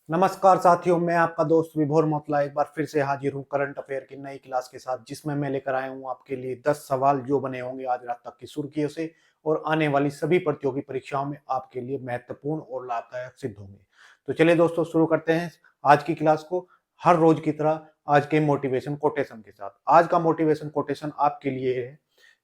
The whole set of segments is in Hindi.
नमस्कार साथियों, मैं आपका दोस्त विभोर मोतला एक बार फिर से हाजिर हूँ करंट अफेयर की नई क्लास के साथ, जिसमें मैं लेकर आया हूँ आपके लिए 10 सवाल जो बने होंगे आज रात तक की सुर्खियों से और आने वाली सभी प्रतियोगी परीक्षाओं में आपके लिए महत्वपूर्ण और लाभदायक सिद्ध होंगे। तो चलिए दोस्तों, शुरू करते हैं आज की क्लास को हर रोज की तरह आज के मोटिवेशन कोटेशन के साथ। आज का मोटिवेशन कोटेशन आपके लिए है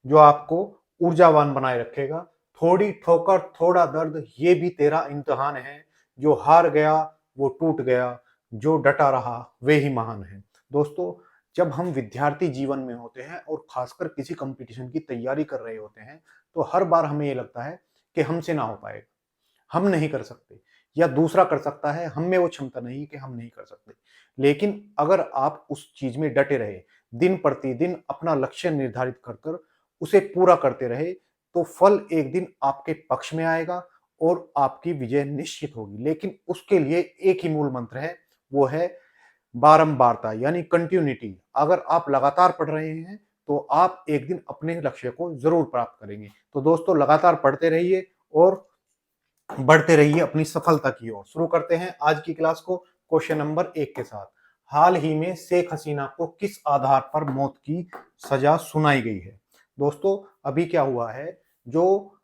जो आपको ऊर्जावान बनाए रखेगा। थोड़ी ठोकर थोड़ा दर्द, ये भी तेरा इम्तिहान है। जो हार गया वो टूट गया, जो डटा रहा वे ही महान है। दोस्तों, जब हम विद्यार्थी जीवन में होते हैं और खासकर किसी कंपटीशन की तैयारी कर रहे होते हैं, तो हर बार हमें ये लगता है कि हमसे ना हो पाएगा, हम नहीं कर सकते, या दूसरा कर सकता है, हम में वो क्षमता नहीं कि हम नहीं कर सकते। लेकिन अगर आप उस चीज में डटे रहे, दिन प्रतिदिन अपना लक्ष्य निर्धारित कर कर उसे पूरा करते रहे, तो फल एक दिन आपके पक्ष में आएगा और आपकी विजय निश्चित होगी। लेकिन उसके लिए एक ही मूल मंत्र है, वो है बारंबारता, यानी कंटिन्यूटी। अगर आप लगातार पढ़ रहे हैं तो आप एक दिन अपने लक्ष्य को जरूर प्राप्त करेंगे। तो दोस्तों, लगातार पढ़ते रहिए और बढ़ते रहिए अपनी सफलता की ओर। शुरू करते हैं आज की क्लास को क्वेश्चन नंबर 1 के साथ। हाल ही में शेख हसीना को किस आधार पर मौत की सजा सुनाई गई है? दोस्तों, अभी क्या हुआ है, जो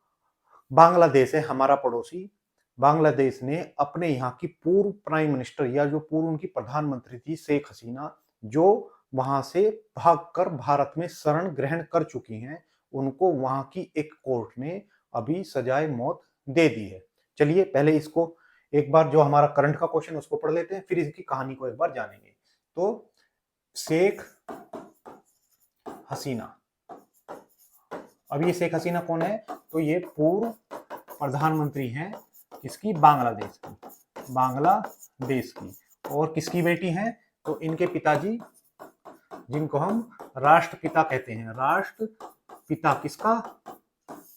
बांग्लादेश है हमारा पड़ोसी, बांग्लादेश ने अपने यहाँ की पूर्व प्राइम मिनिस्टर या जो पूर्व उनकी प्रधानमंत्री थी शेख हसीना, जो वहां से भागकर भारत में शरण ग्रहण कर चुकी हैं, उनको वहां की एक कोर्ट ने अभी सजाए मौत दे दी है। चलिए पहले इसको एक बार जो हमारा करंट का क्वेश्चन उसको पढ़ लेते हैं, फिर इसकी कहानी को एक बार जानेंगे। तो शेख हसीना, अब ये शेख हसीना कौन है? तो ये पूर्व प्रधानमंत्री हैं किसकी? बांग्लादेश की, बांग्लादेश की। और किसकी बेटी हैं? तो इनके पिताजी, जिनको हम राष्ट्रपिता कहते हैं, राष्ट्रपिता किसका?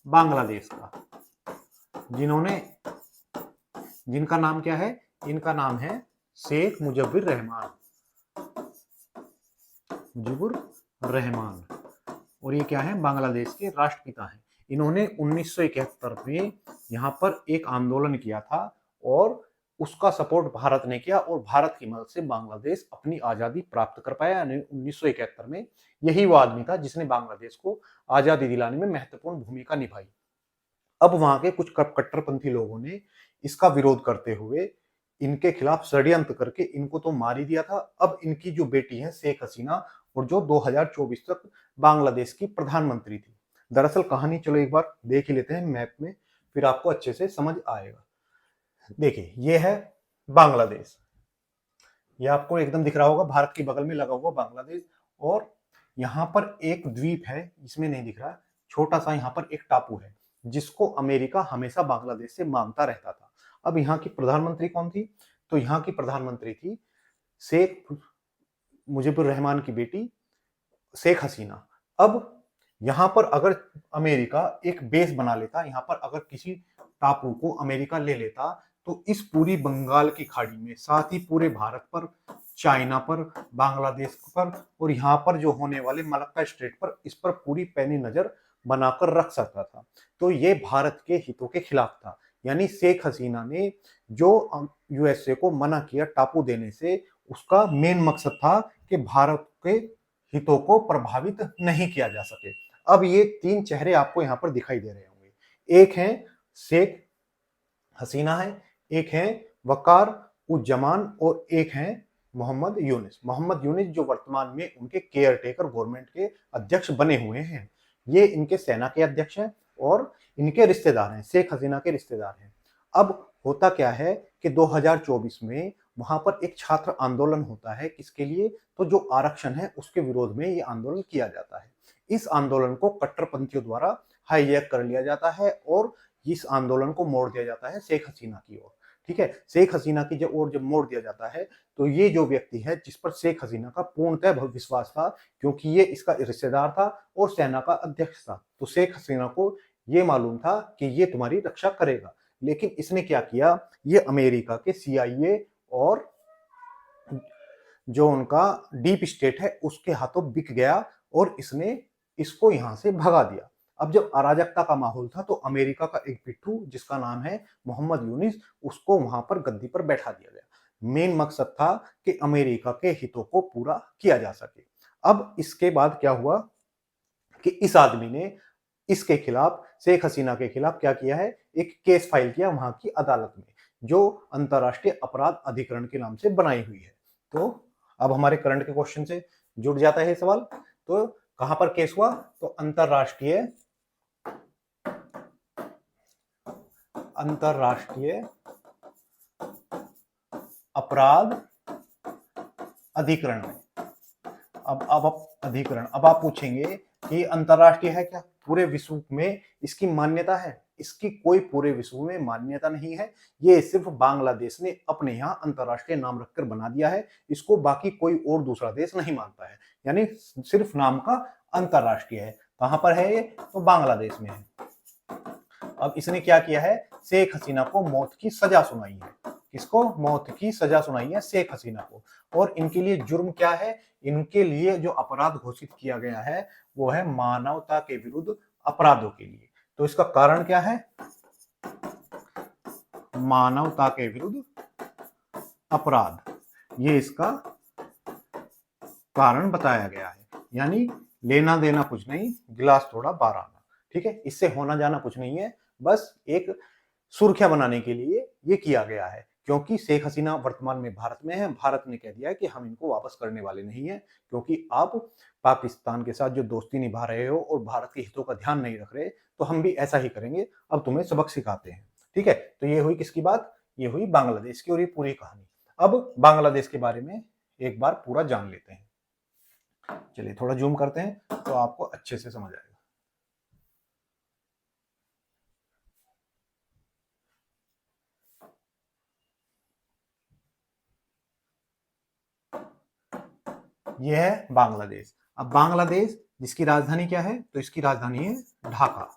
बांग्लादेश का, जिन्होंने, जिनका नाम क्या है? इनका नाम है शेख मुजिबुर रहमान, मुजिबुर रहमान। और ये क्या है? बांग्लादेश के राष्ट्रपिता हैं। इन्होंने 1971 में यहाँ पर एक आंदोलन किया था और उसका सपोर्ट भारत ने किया और भारत की मदद से बांग्लादेश अपनी आजादी प्राप्त कर पाया। 1971 में यही वो आदमी था जिसने बांग्लादेश को आजादी दिलाने में महत्वपूर्ण भूमिका निभाई। अब वहां के कुछ कट्टरपंथी लोगों ने इसका विरोध करते हुए इनके खिलाफ षड्यंत्र करके इनको तो मार ही दिया था। अब इनकी जो बेटी है शेख हसीना, और जो 2024 तक बांग्लादेश की प्रधानमंत्री थी। दरअसल कहानी चलो एक बार देख ही लेते हैं मैप में, फिर आपको अच्छे से समझ आएगा। देखिए, ये है बांग्लादेश, ये आपको एकदम दिख रहा होगा, भारत के बगल में लगा हुआ बांग्लादेश। और यहाँ पर एक द्वीप है, इसमें नहीं दिख रहा, छोटा सा यहाँ पर एक टापू है जिसको अमेरिका हमेशा बांग्लादेश से मांगता रहता था। अब यहाँ की प्रधानमंत्री कौन थी? तो यहाँ की प्रधानमंत्री थी शेख मुजिबुर रहमान की बेटी शेख हसीना। अब यहाँ पर अगर अमेरिका एक बेस बना लेता, यहाँ पर अगर किसी टापू को अमेरिका ले लेता, तो इस पूरी बंगाल की खाड़ी में, साथ ही पूरे भारत पर, चाइना पर, बांग्लादेश पर और यहाँ पर जो होने वाले मलक्का स्ट्रेट पर, इस पर पूरी पैनी नजर बनाकर रख सकता था। तो ये भारत के हितों के खिलाफ था। यानी शेख हसीना ने जो यूएसए को मना किया टापू देने से, उसका मेन मकसद था कि भारत के हितों को प्रभावित नहीं किया जा सके। अब ये तीन चेहरे आपको यहाँ पर दिखाई दे रहे होंगे, एक है शेख हसीना है, एक है वकार उज्जमान और एक है मोहम्मद यूनिस। मोहम्मद यूनिस जो वर्तमान में उनके केयर टेकर गवर्नमेंट के अध्यक्ष बने हुए हैं। ये इनके सेना के अध्यक्ष हैं और इनके रिश्तेदार हैं, शेख हसीना के रिश्तेदार हैं। अब होता क्या है कि 2024 में वहां पर एक छात्र आंदोलन होता है, किसके लिए? तो जो आरक्षण है उसके विरोध में ये आंदोलन किया जाता है। इस आंदोलन को कट्टरपंथियों द्वारा हाईजैक कर लिया जाता है और इस आंदोलन को मोड़ दिया जाता है शेख हसीना की ओर। ठीक है, शेख हसीना की ओर जब मोड़ दिया जाता है, तो ये जो व्यक्ति है जिस पर शेख हसीना का पूर्णतः विश्वास था, क्योंकि ये इसका रिश्तेदार था और सेना का अध्यक्ष था, तो शेख हसीना को ये मालूम था कि ये तुम्हारी रक्षा करेगा। लेकिन इसने क्या किया, ये अमेरिका के सीआईए और जो उनका डीप स्टेट है उसके हाथों बिक गया और इसने इसको यहां से भगा दिया। अब जब अराजकता का माहौल था, तो अमेरिका का एक पिट्ठू जिसका नाम है मोहम्मद यूनिस, उसको वहां पर गद्दी पर बैठा दिया गया। मेन मकसद था कि अमेरिका के हितों को पूरा किया जा सके। अब इसके बाद क्या हुआ कि इस आदमी ने इसके खिलाफ, शेख हसीना के खिलाफ क्या किया है, एक केस फाइल किया वहां की अदालत में, जो अंतरराष्ट्रीय अपराध अधिकरण के नाम से बनाई हुई है। तो अब हमारे करंट के क्वेश्चन से जुड़ जाता है सवाल। तो कहां पर केस हुआ, तो अंतरराष्ट्रीय अपराध अधिकरण में। अब अधिकरण, अब आप पूछेंगे कि अंतरराष्ट्रीय है क्या, पूरे विश्व में इसकी मान्यता है? इसकी कोई पूरे विश्व में मान्यता नहीं है, ये सिर्फ बांग्लादेश ने अपने यहाँ अंतरराष्ट्रीय नाम रखकर बना दिया है। इसको बाकी कोई और दूसरा देश नहीं मानता है, यानी सिर्फ नाम का अंतरराष्ट्रीय है। कहां पर है ये, तो बांग्लादेश में है। अब इसने क्या किया है, शेख हसीना को मौत की सजा सुनाई है। किसको मौत की सजा सुनाई है, शेख हसीना को। और इनके लिए जुर्म क्या है, इनके लिए जो अपराध घोषित किया गया है वो है मानवता के विरुद्ध अपराधों के लिए। तो इसका कारण क्या है, मानवता के विरुद्ध अपराध, ये इसका कारण बताया गया है। यानी लेना देना कुछ नहीं, गिलास थोड़ा बाहर आना, ठीक है, इससे होना जाना कुछ नहीं है, बस एक सुर्खियां बनाने के लिए ये किया गया है। क्योंकि शेख हसीना वर्तमान में भारत में है, भारत ने कह दिया है कि हम इनको वापस करने वाले नहीं है, क्योंकि आप पाकिस्तान के साथ जो दोस्ती निभा रहे हो और भारत के हितों का ध्यान नहीं रख रहे, तो हम भी ऐसा ही करेंगे, अब तुम्हें सबक सिखाते हैं। ठीक है, तो ये हुई किसकी बात, ये हुई बांग्लादेश की, और ये पूरी कहानी। अब बांग्लादेश के बारे में एक बार पूरा जान लेते हैं। चलिए थोड़ा जूम करते हैं तो आपको अच्छे से समझ आएगा। यह है बांग्लादेश। अब बांग्लादेश जिसकी राजधानी क्या है, तो इसकी राजधानी है ढाका।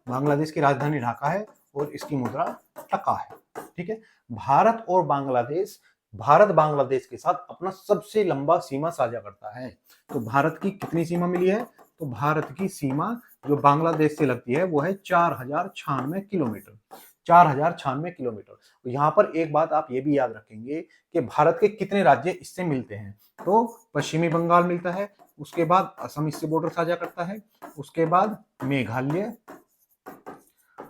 बांग्लादेश की राजधानी ढाका है और इसकी मुद्रा टका है। ठीक है, भारत और बांग्लादेश, भारत बांग्लादेश के साथ अपना सबसे लंबा सीमा साझा करता है। तो भारत की कितनी सीमा मिली है, तो भारत की सीमा जो बांग्लादेश से लगती है वो है 4096 किलोमीटर। 4096 किलोमीटर। तो यहाँ पर एक बात आप ये भी याद रखेंगे कि भारत के कितने राज्य इससे मिलते हैं, तो पश्चिमी बंगाल मिलता है, उसके बाद असम इससे बॉर्डर साझा करता है, उसके बाद मेघालय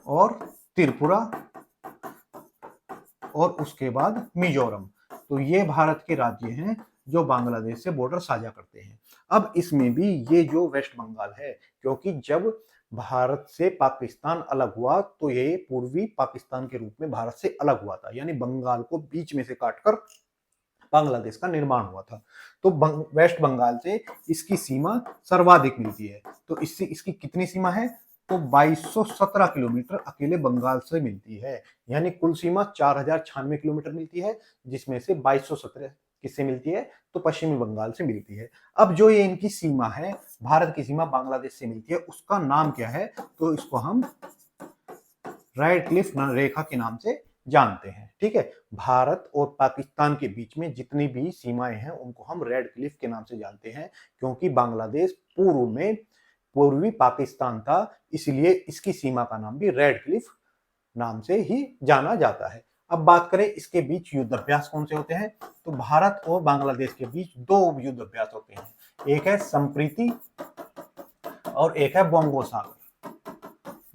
और त्रिपुरा और उसके बाद मिजोरम। तो ये भारत के राज्य हैं जो बांग्लादेश से बॉर्डर साझा करते हैं। अब इसमें भी ये जो वेस्ट बंगाल है, क्योंकि जब भारत से पाकिस्तान अलग हुआ तो ये पूर्वी पाकिस्तान के रूप में भारत से अलग हुआ था, यानी बंगाल को बीच में से काटकर बांग्लादेश का निर्माण हुआ था। तो वेस्ट बंगाल से इसकी सीमा सर्वाधिक मिलती है। तो इससे इसकी कितनी सीमा है, तो 2217 किलोमीटर अकेले बंगाल से मिलती है। यानी कुल सीमा 4096 किलोमीटर मिलती है, जिसमें से 2217 किससे मिलती है, तो पश्चिमी बंगाल से मिलती है। अब जो ये इनकी सीमा है, भारत की सीमा बांग्लादेश से मिलती है, उसका नाम क्या है, तो इसको हम रेड क्लिफ रेखा के नाम से जानते हैं। ठीक है, भारत और पाकिस्तान के बीच में जितनी भी सीमाएं हैं उनको हम रेड क्लिफ के नाम से जानते हैं, क्योंकि बांग्लादेश पूर्व में पूर्वी पाकिस्तान था, इसलिए इसकी सीमा का नाम भी रेड क्लिफ नाम से ही जाना जाता है। अब बात करें इसके बीच युद्ध अभ्यास कौन से होते हैं, तो भारत और बांग्लादेश के बीच दो युद्ध अभ्यास होते हैं, एक है संप्रीति और एक है बोंगो सागर।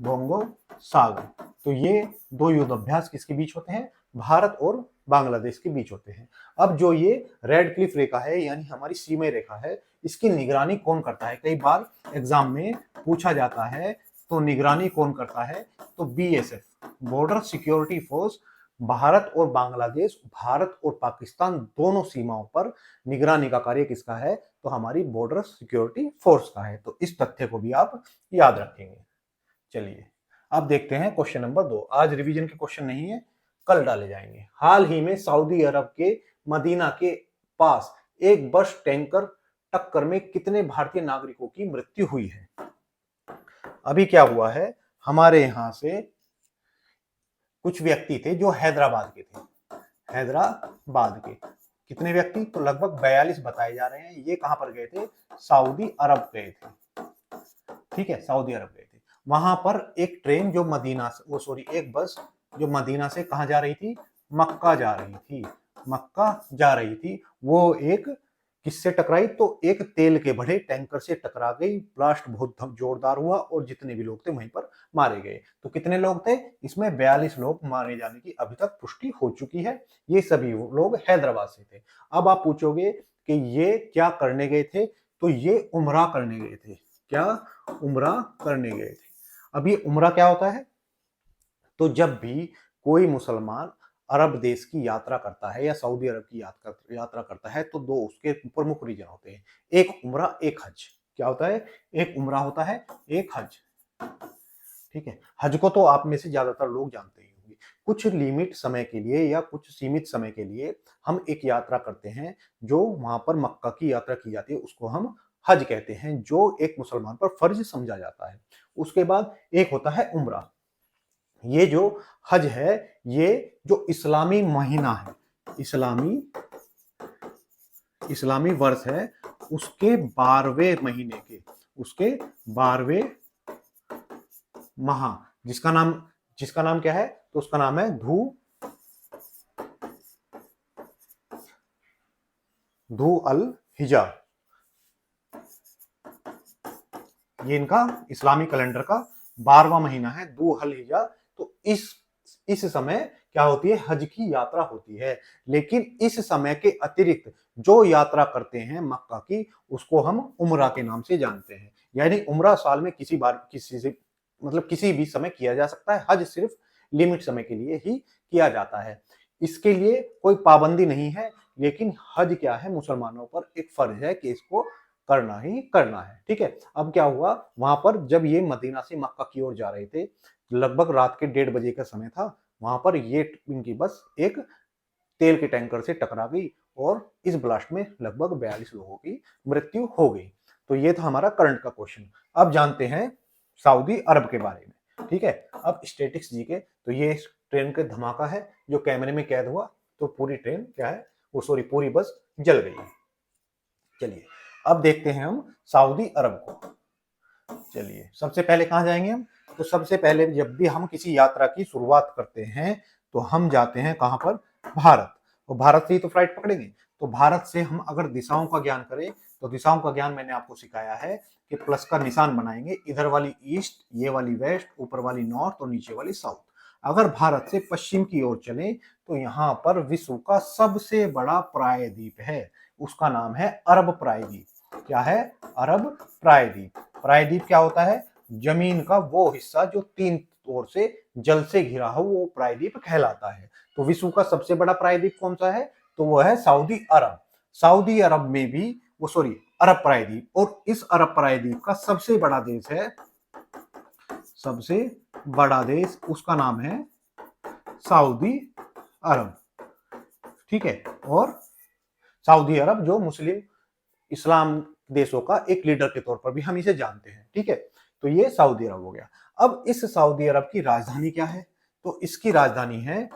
बोंगो सागर, तो ये दो युद्ध अभ्यास किसके बीच होते हैं, भारत और बांग्लादेश के बीच होते हैं। अब जो ये रेड क्लिफ रेखा है, यानी हमारी सीमा रेखा है, इसकी निगरानी कौन करता है, कई बार एग्जाम में पूछा जाता है, तो निगरानी कौन करता है, तो BSF, border security force. Bharat और बांग्लादेश, भारत और पाकिस्तान दोनों सीमाओं पर निगरानी का कार्य किसका है, तो हमारी बॉर्डर सिक्योरिटी फोर्स का है। तो इस तथ्य को भी आप याद रखेंगे। चलिए अब देखते हैं क्वेश्चन नंबर 2। आज रिवीजन के क्वेश्चन नहीं है, कल डाले जाएंगे। हाल ही में सऊदी अरब के मदीना के पास एक बस टैंकर टक्कर में कितने भारतीय नागरिकों की मृत्यु हुई है। अभी क्या हुआ है, हमारे यहां से कुछ व्यक्ति थे जो हैदराबाद के थे, हैदराबाद के कितने व्यक्ति, तो लगभग 42 बताए जा रहे हैं। ये कहां पर गए थे, सऊदी अरब गए थे। ठीक है, सऊदी अरब गए थे। वहां पर एक ट्रेन जो मदीना से, एक बस जो मदीना से कहां जा रही थी, मक्का जा रही थी। मक्का जा रही थी वो एक किससे टकराई, तो एक तेल के भरे टैंकर से टकरा गई। ब्लास्ट बहुत जोरदार हुआ और जितने भी लोग थे वहीं पर मारे गए। तो कितने लोग थे इसमें? 42 लोग मारे जाने की अभी तक पुष्टि हो चुकी है। ये सभी लोग हैदराबाद से थे। अब आप पूछोगे कि ये क्या करने गए थे, तो ये उमरा करने गए थे। क्या? उमरा करने गए थे। अब ये उमरा क्या होता है? तो जब भी कोई मुसलमान अरब देश की यात्रा करता है या सऊदी अरब की यात्रा करता है तो दो उसके प्रमुख रीजन होते हैं, एक उमरा एक हज। क्या होता है? एक उमरा होता है, एक हज। ठीक है, हज को तो आप में से ज्यादातर लोग जानते ही होंगे। कुछ लिमिट समय के लिए या कुछ सीमित समय के लिए हम एक यात्रा करते हैं, जो वहां पर मक्का की यात्रा की जाती है, उसको हम हज कहते हैं, जो एक मुसलमान पर फर्ज समझा जाता है। उसके बाद एक होता है उमरा। ये जो हज है, ये जो इस्लामी महीना है, इस्लामी वर्ष है, उसके 12वें महीने के, उसके 12वें माह, जिसका नाम क्या है? तो उसका नाम है धू अल हिजा। ये इनका इस्लामी कैलेंडर का 12वां महीना है, धू अल हिजा। तो इस समय क्या होती है? हज की यात्रा होती है। लेकिन इस समय के अतिरिक्त जो यात्रा करते हैं मक्का की, उसको हम उमरा के नाम से जानते हैं। यानी उमरा साल में किसी बार किसी भी समय किया जा सकता है। हज सिर्फ लिमिट समय के लिए ही किया जाता है। इसके लिए कोई पाबंदी नहीं है, लेकिन हज क्या है? मुसलमानों पर एक फर्ज है कि इसको करना ही करना है। ठीक है, अब क्या हुआ वहां पर, जब ये मदीना से मक्का की ओर जा रहे थे, लगभग रात के 1:30 बजे का समय था, वहां पर ये इनकी बस एक तेल के टैंकर से टकरा गई और इस ब्लास्ट में लगभग 42 लोगों की मृत्यु हो गई। तो ये था हमारा करंट का क्वेश्चन। अब जानते हैं सऊदी अरब के बारे में। ठीक है, अब स्टैटिक्स जी के, तो ये ट्रेन का धमाका है जो कैमरे में कैद हुआ। तो पूरी ट्रेन क्या है, वो सॉरी पूरी बस जल गई है। चलिए अब देखते हैं हम सऊदी अरब को। चलिए सबसे पहले कहाँ जाएंगे हम? तो सबसे पहले जब भी हम किसी यात्रा की शुरुआत करते हैं तो हम जाते हैं कहाँ पर? भारत। और भारत से ही तो फ्लाइट पकड़ेंगे। तो भारत से हम अगर दिशाओं का ज्ञान करें, तो दिशाओं का ज्ञान मैंने आपको सिखाया है कि प्लस का निशान बनाएंगे, इधर वाली ईस्ट, ये वाली वेस्ट, ऊपर वाली नॉर्थ और नीचे वाली साउथ। अगर भारत से पश्चिम की ओर चले तो यहाँ पर विश्व का सबसे बड़ा प्रायद्वीप है, उसका नाम है अरब प्रायद्वीप। क्या है? अरब प्रायद्वीप। प्रायद्वीप क्या होता है? जमीन का वो हिस्सा जो 3 ओर से जल से घिरा हो, वो प्रायद्वीप कहलाता है। तो विश्व का सबसे बड़ा प्रायद्वीप कौन सा है? तो वो है सऊदी अरब। सऊदी अरब में भी वो सॉरी अरब प्रायद्वीप, और इस अरब प्रायद्वीप का सबसे बड़ा देश है, सबसे बड़ा देश, उसका नाम है सऊदी अरब। ठीक है, और सऊदी अरब जो मुस्लिम इस्लाम देशों का एक लीडर के तौर पर भी हम इसे जानते हैं। ठीक है, तो ये सऊदी अरब हो गया। अब इस सऊदी अरब की राजधानी क्या है? तो इसकी राजधानी है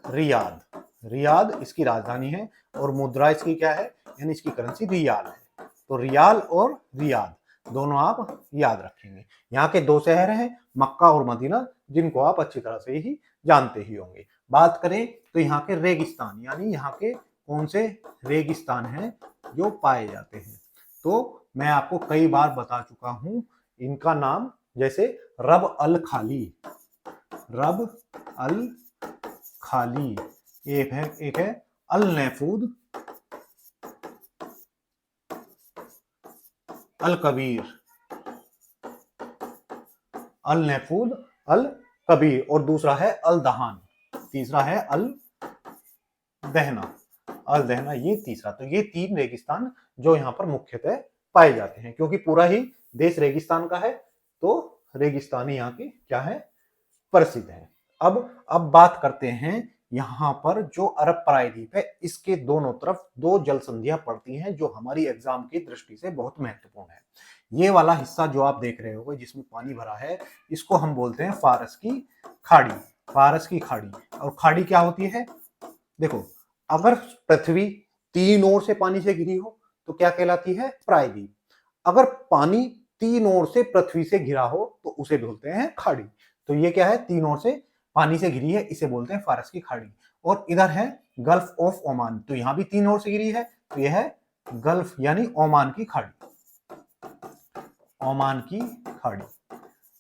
रियाद। रियाद इसकी राजधानी है और मुद्रा इसकी क्या है? यानी इसकी करेंसी रियाल है। तो रियाल और रियाद दोनों आप याद रखेंगे। यहाँ के 2 शहर हैं, मक्का और मदीना, जिनको आप अच्छी तरह से ही जानते ही होंगे। बात करें तो यहाँ के रेगिस्तान, यानी यहाँ के कौन से रेगिस्तान हैं जो पाए जाते हैं, तो मैं आपको कई बार बता चुका हूं इनका नाम, जैसे रब अल खाली, रब अल खाली, एक है अल नैफूद, अल कबीर, अल नैफूद, अल कबीर, और दूसरा है अल दहान, तीसरा है अल दहना, अल दहना, ये तीसरा। तो ये 3 रेगिस्तान जो यहाँ पर मुख्यतः पाए जाते हैं, क्योंकि पूरा ही देश रेगिस्तान का है, तो रेगिस्तानी यहाँ की क्या है? प्रसिद्ध है। अब बात करते हैं यहाँ पर जो अरब प्रायद्वीप है, इसके दोनों तरफ 2 जल संधियां पड़ती हैं जो हमारी एग्जाम की दृष्टि से बहुत महत्वपूर्ण है। ये वाला हिस्सा जो आप देख रहे होगे जिसमें पानी भरा है, इसको हम बोलते हैं फारस की खाड़ी। फारस की खाड़ी, और खाड़ी क्या होती है? देखो, अगर पृथ्वी 3 ओर से पानी से घिरी हो तो क्या कहलाती है? प्रायद्वीप। अगर पानी 3 ओर से पृथ्वी से घिरा हो तो उसे बोलते हैं खाड़ी। तो ये क्या है? 3 ओर से पानी से घिरी है, इसे बोलते हैं फारस की खाड़ी। और इधर है गल्फ ऑफ ओमान, तो यहां भी 3 ओर से घिरी है, तो यह है गल्फ यानी ओमान की खाड़ी, ओमान की खाड़ी।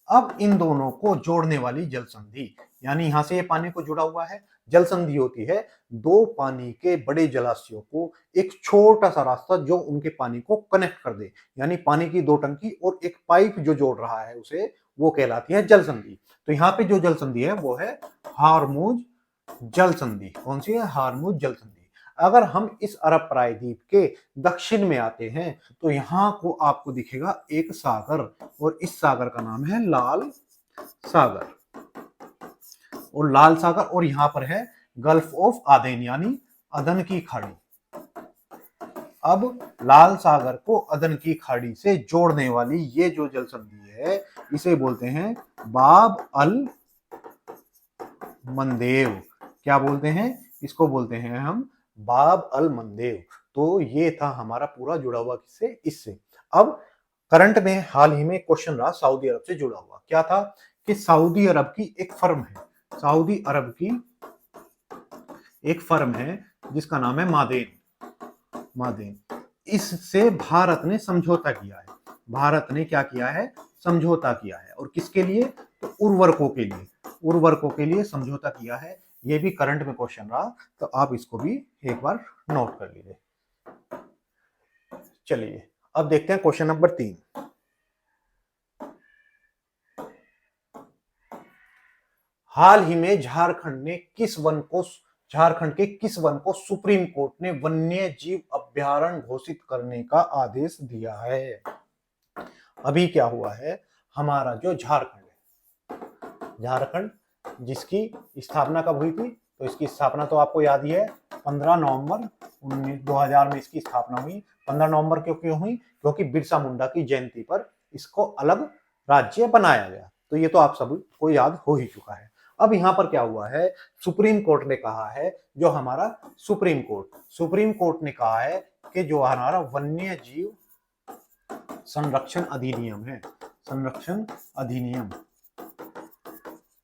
अब इन दोनों को जोड़ने वाली जल संधि, यानी यहां से ये पानी को जुड़ा हुआ है, जल संधि होती है दो पानी के बड़े जलाशयों को एक छोटा सा रास्ता जो उनके पानी को कनेक्ट कर दे, यानी पानी की 2 टंकी और एक पाइप जो जोड़ रहा है उसे, वो कहलाती है जल संधि। तो यहाँ पे जो जल संधि है वो है हार्मुज जल संधि। कौन सी है? हार्मुज जल संधि। अगर हम इस अरब प्रायद्वीप के दक्षिण में आते हैं तो यहाँ को आपको दिखेगा एक सागर, और इस सागर का नाम है लाल सागर, और लाल सागर, और यहां पर है गल्फ ऑफ आदेन यानी अदन की खाड़ी। अब लाल सागर को अदन की खाड़ी से जोड़ने वाली ये जो जल संधि है इसे बोलते हैं बाब अल मंदेव। क्या बोलते हैं? इसको बोलते हैं हम बाब अल मंदेव। तो ये था हमारा पूरा जुड़ा हुआ किससे? इससे। अब करंट में हाल ही में क्वेश्चन रहा सऊदी अरब से जुड़ा हुआ, क्या था कि सऊदी अरब की एक फर्म है, सऊदी अरब की एक फर्म है जिसका नाम है मादेन। इससे भारत ने समझौता किया है। भारत ने क्या किया है? समझौता किया है। और किसके लिए? तो उर्वरकों के लिए समझौता किया है। ये भी करंट में क्वेश्चन रहा, तो आप इसको भी एक बार नोट कर लीजिए। चलिए अब देखते हैं क्वेश्चन नंबर 3। हाल ही में झारखंड के किस वन को सुप्रीम कोर्ट ने वन्य जीव अभयारण्य घोषित करने का आदेश दिया है? अभी क्या हुआ है, हमारा जो झारखंड जिसकी स्थापना कब हुई थी? तो इसकी स्थापना तो आपको याद ही है, 15 नवंबर 2000 में इसकी स्थापना हुई। 15 नवंबर क्यों हुई? क्योंकि बिरसा मुंडा की जयंती पर इसको अलग राज्य बनाया गया। तो ये तो आप सबको याद हो ही चुका है। अब यहां पर क्या हुआ है, सुप्रीम कोर्ट ने कहा है, जो हमारा सुप्रीम कोर्ट ने कहा है कि जो हमारा वन्य जीव संरक्षण अधिनियम है, संरक्षण अधिनियम,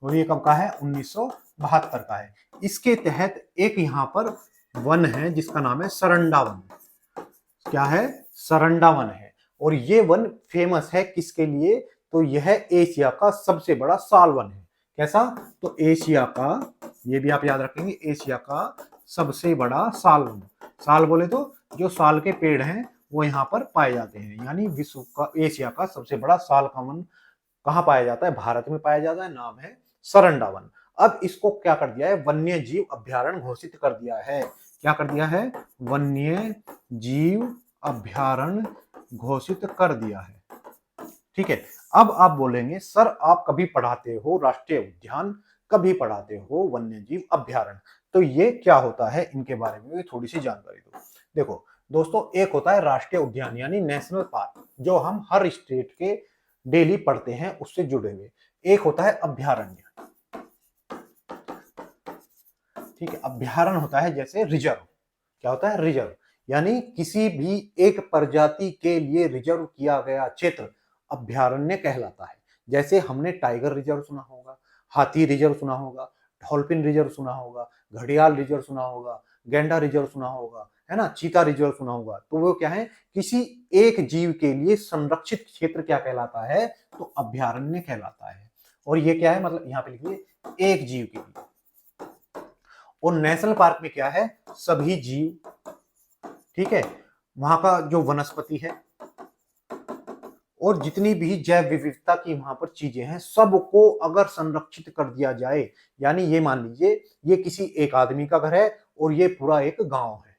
और ये कब का है? 1972 का है। इसके तहत एक यहां पर वन है जिसका नाम है सरंडा वन। क्या है? सरंडा वन है। और ये वन फेमस है किसके लिए? तो यह एशिया का सबसे बड़ा साल वन है। कैसा? तो एशिया का, ये भी आप याद रखेंगे, एशिया का सबसे बड़ा साल वन। साल बोले तो जो साल के पेड़ हैं वो यहाँ पर पाए जाते हैं, यानी विश्व का, एशिया का सबसे बड़ा साल का वन कहाँ पाया जाता है? भारत में पाया जाता है। नाम है सरंडा वन। अब इसको क्या कर दिया है? वन्य जीव अभयारण्य घोषित कर दिया है। क्या कर दिया है? वन्य जीव अभयारण्य घोषित कर दिया है। ठीक है। अब आप बोलेंगे सर आप कभी पढ़ाते हो राष्ट्रीय उद्यान, कभी पढ़ाते हो वन्य जीव अभयारण्य, तो ये क्या होता है, इनके बारे में थोड़ी सी जानकारी दो। देखो दोस्तों, एक होता है राष्ट्रीय उद्यान यानी नेशनल पार्क, जो हम हर स्टेट के डेली पढ़ते हैं उससे जुड़े हुए। एक होता है अभयारण्य। ठीक है, अभयारण्य होता है जैसे रिजर्व। क्या होता है? रिजर्व, यानी किसी भी एक प्रजाति के लिए रिजर्व किया गया क्षेत्र अभयारण्य कहलाता है। जैसे हमने टाइगर रिजर्व सुना होगा, हाथी रिजर्व सुना होगा, डॉल्फिन रिजर्व सुना होगा, घड़ियाल रिजर्व सुना होगा, गैंडा रिजर्व सुना होगा, है ना, चीता रिजर्व सुना होगा। तो वो क्या है? किसी एक जीव के लिए संरक्षित क्षेत्र क्या कहलाता है? तो अभयारण्य कहलाता है। और ये क्या है? मतलब यहाँ पे लिखिए एक जीव के लिए। और नेशनल पार्क में क्या है? सभी जीव। ठीक है, वहां का जो वनस्पति है और जितनी भी जैव विविधता की वहां पर चीजें हैं, सबको अगर संरक्षित कर दिया जाए, यानी ये मान लीजिए ये किसी एक आदमी का घर है और ये पूरा एक गांव है।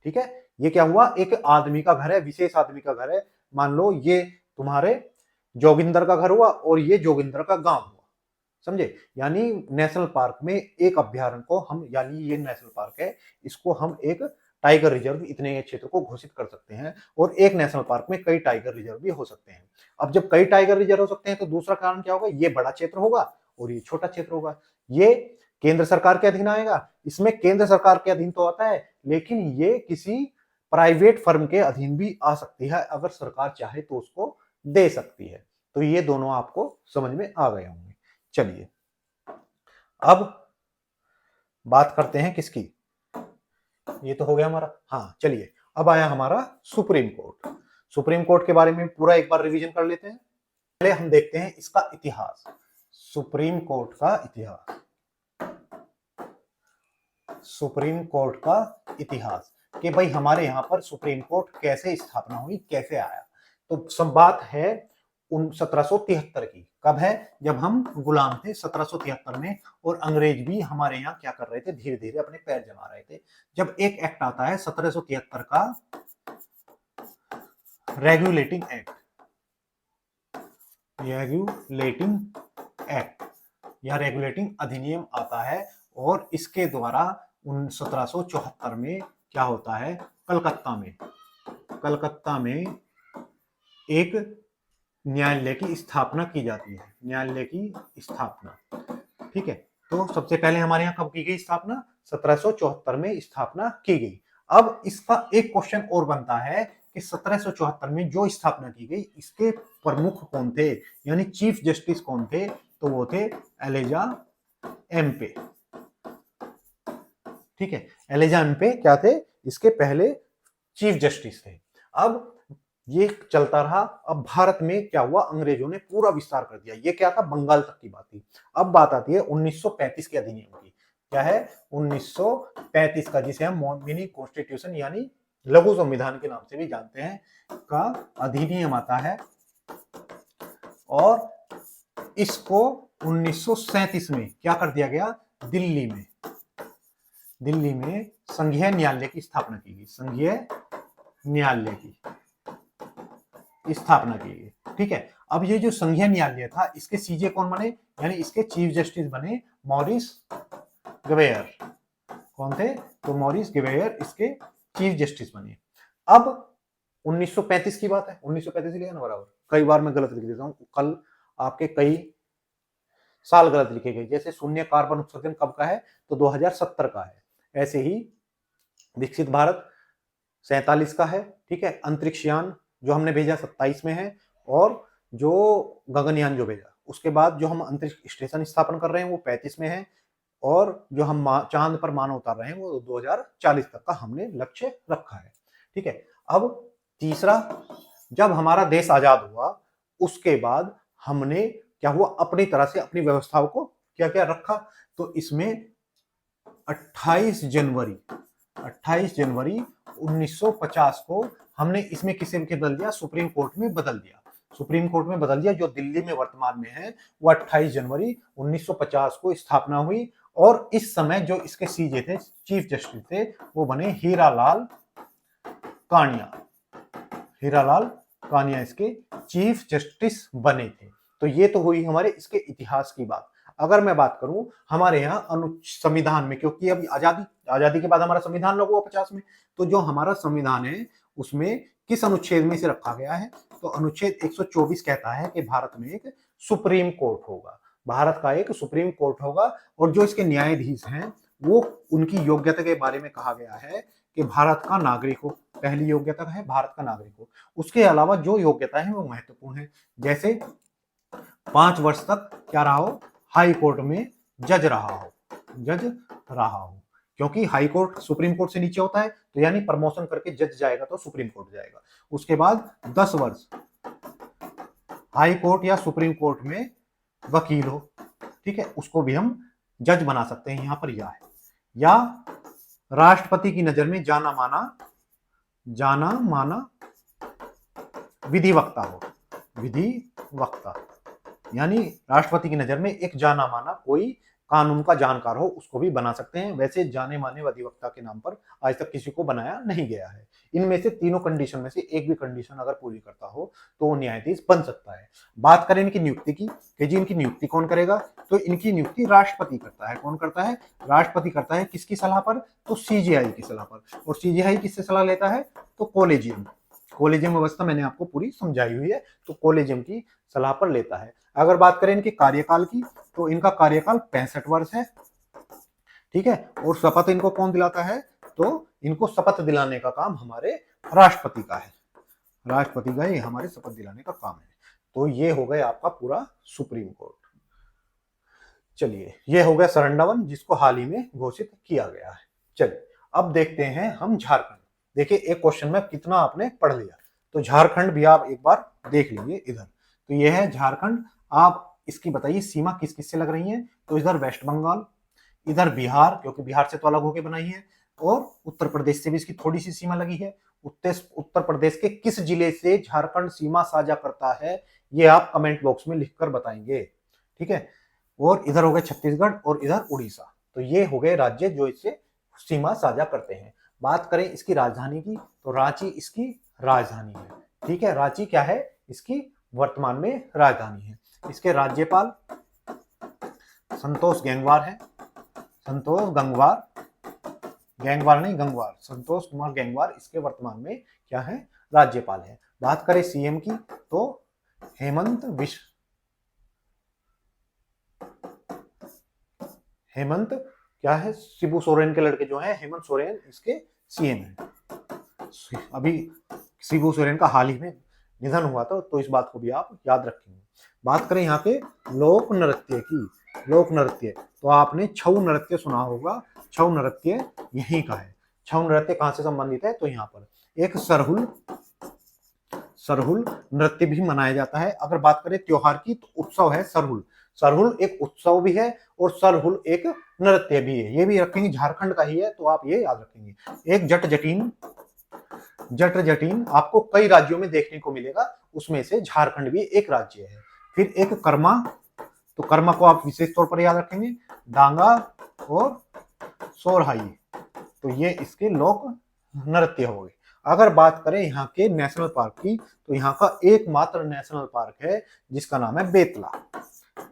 ठीक है, ये क्या हुआ? एक आदमी का घर है, विशेष आदमी का घर है। मान लो ये तुम्हारे जोगिंदर का घर हुआ और ये जोगिंदर का गांव हुआ। समझे? यानी नेशनल पार्क में एक अभयारण्य को हम, यानी ये नेशनल पार्क है, इसको हम एक टाइगर रिजर्व इतने क्षेत्र को घोषित कर सकते हैं। और एक नेशनल पार्क में कई टाइगर रिजर्व भी हो सकते हैं। अब जब कई टाइगर रिजर्व हो सकते हैं तो दूसरा कारण क्या होगा? ये बड़ा क्षेत्र होगा और ये छोटा क्षेत्र होगा। ये केंद्र सरकार के अधीन आएगा। इसमें केंद्र सरकार के अधीन तो आता है, लेकिन ये किसी प्राइवेट फर्म के अधीन भी आ सकती है। अगर सरकार चाहे तो उसको दे सकती है। तो ये दोनों आपको समझ में आ गए होंगे। चलिए अब बात करते हैं किसकी, ये तो हो गया हमारा। हाँ चलिए, अब आया हमारा सुप्रीम कोर्ट। सुप्रीम कोर्ट के बारे में पूरा एक बार रिवीजन कर लेते हैं। पहले हम देखते हैं इसका इतिहास, सुप्रीम कोर्ट का इतिहास। सुप्रीम कोर्ट का इतिहास कि भाई हमारे यहाँ पर सुप्रीम कोर्ट कैसे स्थापना हुई, कैसे आया। तो सब बात है 1773 की। कब है? जब हम गुलाम थे 1773 में, और अंग्रेज भी हमारे यहाँ क्या कर रहे थे, धीरे धीरे अपने पैर जमा रहे थे। जब एक एक्ट आता है 1773 का, रेगुलेटिंग एक्ट, रेगुलेटिंग एक्ट या रेगुलेटिंग अधिनियम आता है, और इसके द्वारा 1774 में क्या होता है, कलकत्ता में एक न्यायालय की स्थापना की जाती है। न्यायालय की स्थापना, ठीक है। तो सबसे पहले हमारे यहाँ कब की गई स्थापना? 1774 में स्थापना की गई। अब इसका एक क्वेश्चन और बनता है कि 1774 में जो स्थापना की गई, इसके प्रमुख कौन थे, यानी चीफ जस्टिस कौन थे? तो वो थे एलिजा एम्पे, ठीक है। एलिजा एम्पे क्या थे? इसके पहले चीफ जस्टिस थे। अब ये चलता रहा। अब भारत में क्या हुआ, अंग्रेजों ने पूरा विस्तार कर दिया। ये क्या था, बंगाल तक की बात थी। अब बात आती है 1935 के अधिनियम की। क्या है? 1935 का, जिसे हम मिनी कॉन्स्टिट्यूशन यानी लघु संविधान के नाम से भी जानते हैं, का अधिनियम आता है। और इसको 1937 में क्या कर दिया गया, दिल्ली में संघीय न्यायालय की स्थापना की गई। संघीय न्यायालय की स्थापना की गई, ठीक है। अब ये जो संघीय न्यायालय था, इसके सीजे कौन बने, यानी इसके चीफ जस्टिस बने मॉरिस ग्वेयर। कौन थे? तो मॉरिस ग्वेयर इसके चीफ जस्टिस बने। अब 1935 की बात है, 1935 लिखा ना बराबर, कई बार मैं गलत लिख देता हूं, कल आपके कई साल गलत लिखे गए। जैसे शून्य कार्बन उत्सर्जन कब का है, तो 2070 का है। ऐसे ही विकसित भारत 47 का है, ठीक है। अंतरिक्ष यान जो हमने भेजा 27 में है, और जो गगनयान जो भेजा, उसके बाद जो हम अंतरिक्ष स्टेशन स्थापन कर रहे हैं वो 35 में है, और जो हम चांद पर मानव उतार रहे हैं वो 2040 तक का हमने लक्ष्य रखा है, ठीक है। अब तीसरा, जब हमारा देश आजाद हुआ उसके बाद हमने क्या हुआ, अपनी तरह से अपनी व्यवस्थाओं को क्या क्या रखा। तो इसमें 28 जनवरी 1950 को हमने इसमें किसे बदल दिया, सुप्रीम कोर्ट में बदल दिया। सुप्रीम कोर्ट में बदल दिया, जो दिल्ली में वर्तमान में है, वो 28 जनवरी 1950 को स्थापना हुई। और इस समय जो इसके सीजे थे, चीफ जस्टिस थे, वो बने हीरालाल कानिया इसके चीफ जस्टिस बने थे। तो ये तो हुई हमारे इसके इतिहास की बात। अगर मैं बात करूं हमारे यहाँ संविधान में, क्योंकि अभी आजादी के बाद हमारा संविधान लागू हुआ 50 में, तो जो हमारा संविधान है उसमें किस अनुच्छेद में से रखा गया है, तो अनुच्छेद 124 कहता है कि भारत में एक सुप्रीम कोर्ट होगा। भारत का एक सुप्रीम कोर्ट होगा, और जो इसके न्यायाधीश हैं वो, उनकी योग्यता के बारे में कहा गया है कि भारत का नागरिक हो। पहली योग्यता है भारत का नागरिक हो। उसके अलावा जो योग्यता है वो महत्वपूर्ण है, जैसे 5 वर्ष तक क्या रहा हो, हाई कोर्ट में जज रहा हो, क्योंकि हाई कोर्ट सुप्रीम कोर्ट से नीचे होता है, तो यानी प्रमोशन करके जज जाएगा तो सुप्रीम कोर्ट जाएगा। उसके बाद 10 वर्ष हाई कोर्ट या सुप्रीम कोर्ट में वकील हो, ठीक है, उसको भी हम जज बना सकते हैं। यहां पर यह है, या राष्ट्रपति की नजर में जाना माना विधिवक्ता हो, यानी राष्ट्रपति की नजर में एक जाना माना कोई कानून का जानकार हो, उसको भी बना सकते हैं। वैसे जाने माने अधिवक्ता के नाम पर आज तक किसी को बनाया नहीं गया है। इनमें से तीनों कंडीशन में से एक भी कंडीशन अगर पूरी करता हो तो वो न्यायाधीश बन सकता है। बात करें इनकी नियुक्ति की, कि जी इनकी नियुक्ति कौन करेगा, तो इनकी नियुक्ति राष्ट्रपति करता है। कौन करता है? राष्ट्रपति करता है। किसकी सलाह पर? तो सीजेआई की सलाह पर। और सीजेआई किससे सलाह लेता है? तो कॉलेजियम व्यवस्था मैंने आपको पूरी समझाई हुई है, तो कॉलेजियम की सलाह पर लेता है। अगर बात करें इनके कार्यकाल की, तो इनका कार्यकाल 65 वर्ष है, ठीक है। और शपथ इनको कौन दिलाता है? तो इनको शपथ दिलाने का काम हमारे राष्ट्रपति का है। राष्ट्रपति का ही हमारे शपथ दिलाने का काम है। तो ये हो गए आपका पूरा सुप्रीम कोर्ट। चलिए, ये हो गया सरंडा वन, जिसको हाल ही में घोषित किया गया है। चलिए अब देखते हैं हम झारखंड। देखिए एक क्वेश्चन में कितना आपने पढ़ लिया, तो झारखंड भी आप एक बार देख लीजिए इधर। तो ये है झारखंड। आप इसकी बताइए सीमा किस किस से लग रही है। तो इधर वेस्ट बंगाल, इधर बिहार, क्योंकि बिहार से तो अलग होकर बनाई है, और उत्तर प्रदेश से भी इसकी थोड़ी सी सीमा लगी है। उत्तर प्रदेश के किस जिले से झारखंड सीमा साझा करता है, ये आप कमेंट बॉक्स में लिखकर बताएंगे। ठीक है, और इधर हो गए छत्तीसगढ़ और इधर उड़ीसा। तो ये हो गए राज्य जो इससे सीमा साझा करते हैं। बात करें इसकी राजधानी की, तो रांची इसकी राजधानी है। ठीक है, रांची क्या है, इसकी वर्तमान में राजधानी है। इसके राज्यपाल संतोष गंगवार है। संतोष गंगवार, गंगवार नहीं गंगवार, संतोष कुमार गंगवार इसके वर्तमान में क्या है, राज्यपाल है। बात करें सीएम की, तो हेमंत क्या है, शिबू सोरेन के लड़के जो हैं, हेमंत सोरेन इसके सीएम हैं। अभी शिबू सोरेन का हाल ही में निधन हुआ था, तो इस बात को भी आप याद रखेंगे। बात करें यहाँ पे लोक नृत्य की, लोक नृत्य, तो आपने छऊ नृत्य सुना होगा। छऊ नृत्य यहीं का है। छऊ नृत्य कहाँ से संबंधित है, तो यहाँ पर एक सरहुल नृत्य भी मनाया जाता है। अगर बात करें त्योहार की, तो उत्सव है सरहुल। सरहुल एक उत्सव भी है और सरहुल एक नृत्य भी है। ये भी रखेंगे, झारखंड का ही है, तो आप ये याद रखेंगे। एक जट जटीन आपको कई राज्यों में देखने को मिलेगा, उसमें से झारखंड भी एक राज्य है। फिर एक कर्मा, तो कर्मा को आप विशेष तौर पर याद रखेंगे। डांगा और सोरहाई, तो ये इसके लोक नृत्य हो गए। अगर बात करें यहाँ के नेशनल पार्क की, तो यहाँ का एकमात्र नेशनल पार्क है जिसका नाम है बेतला।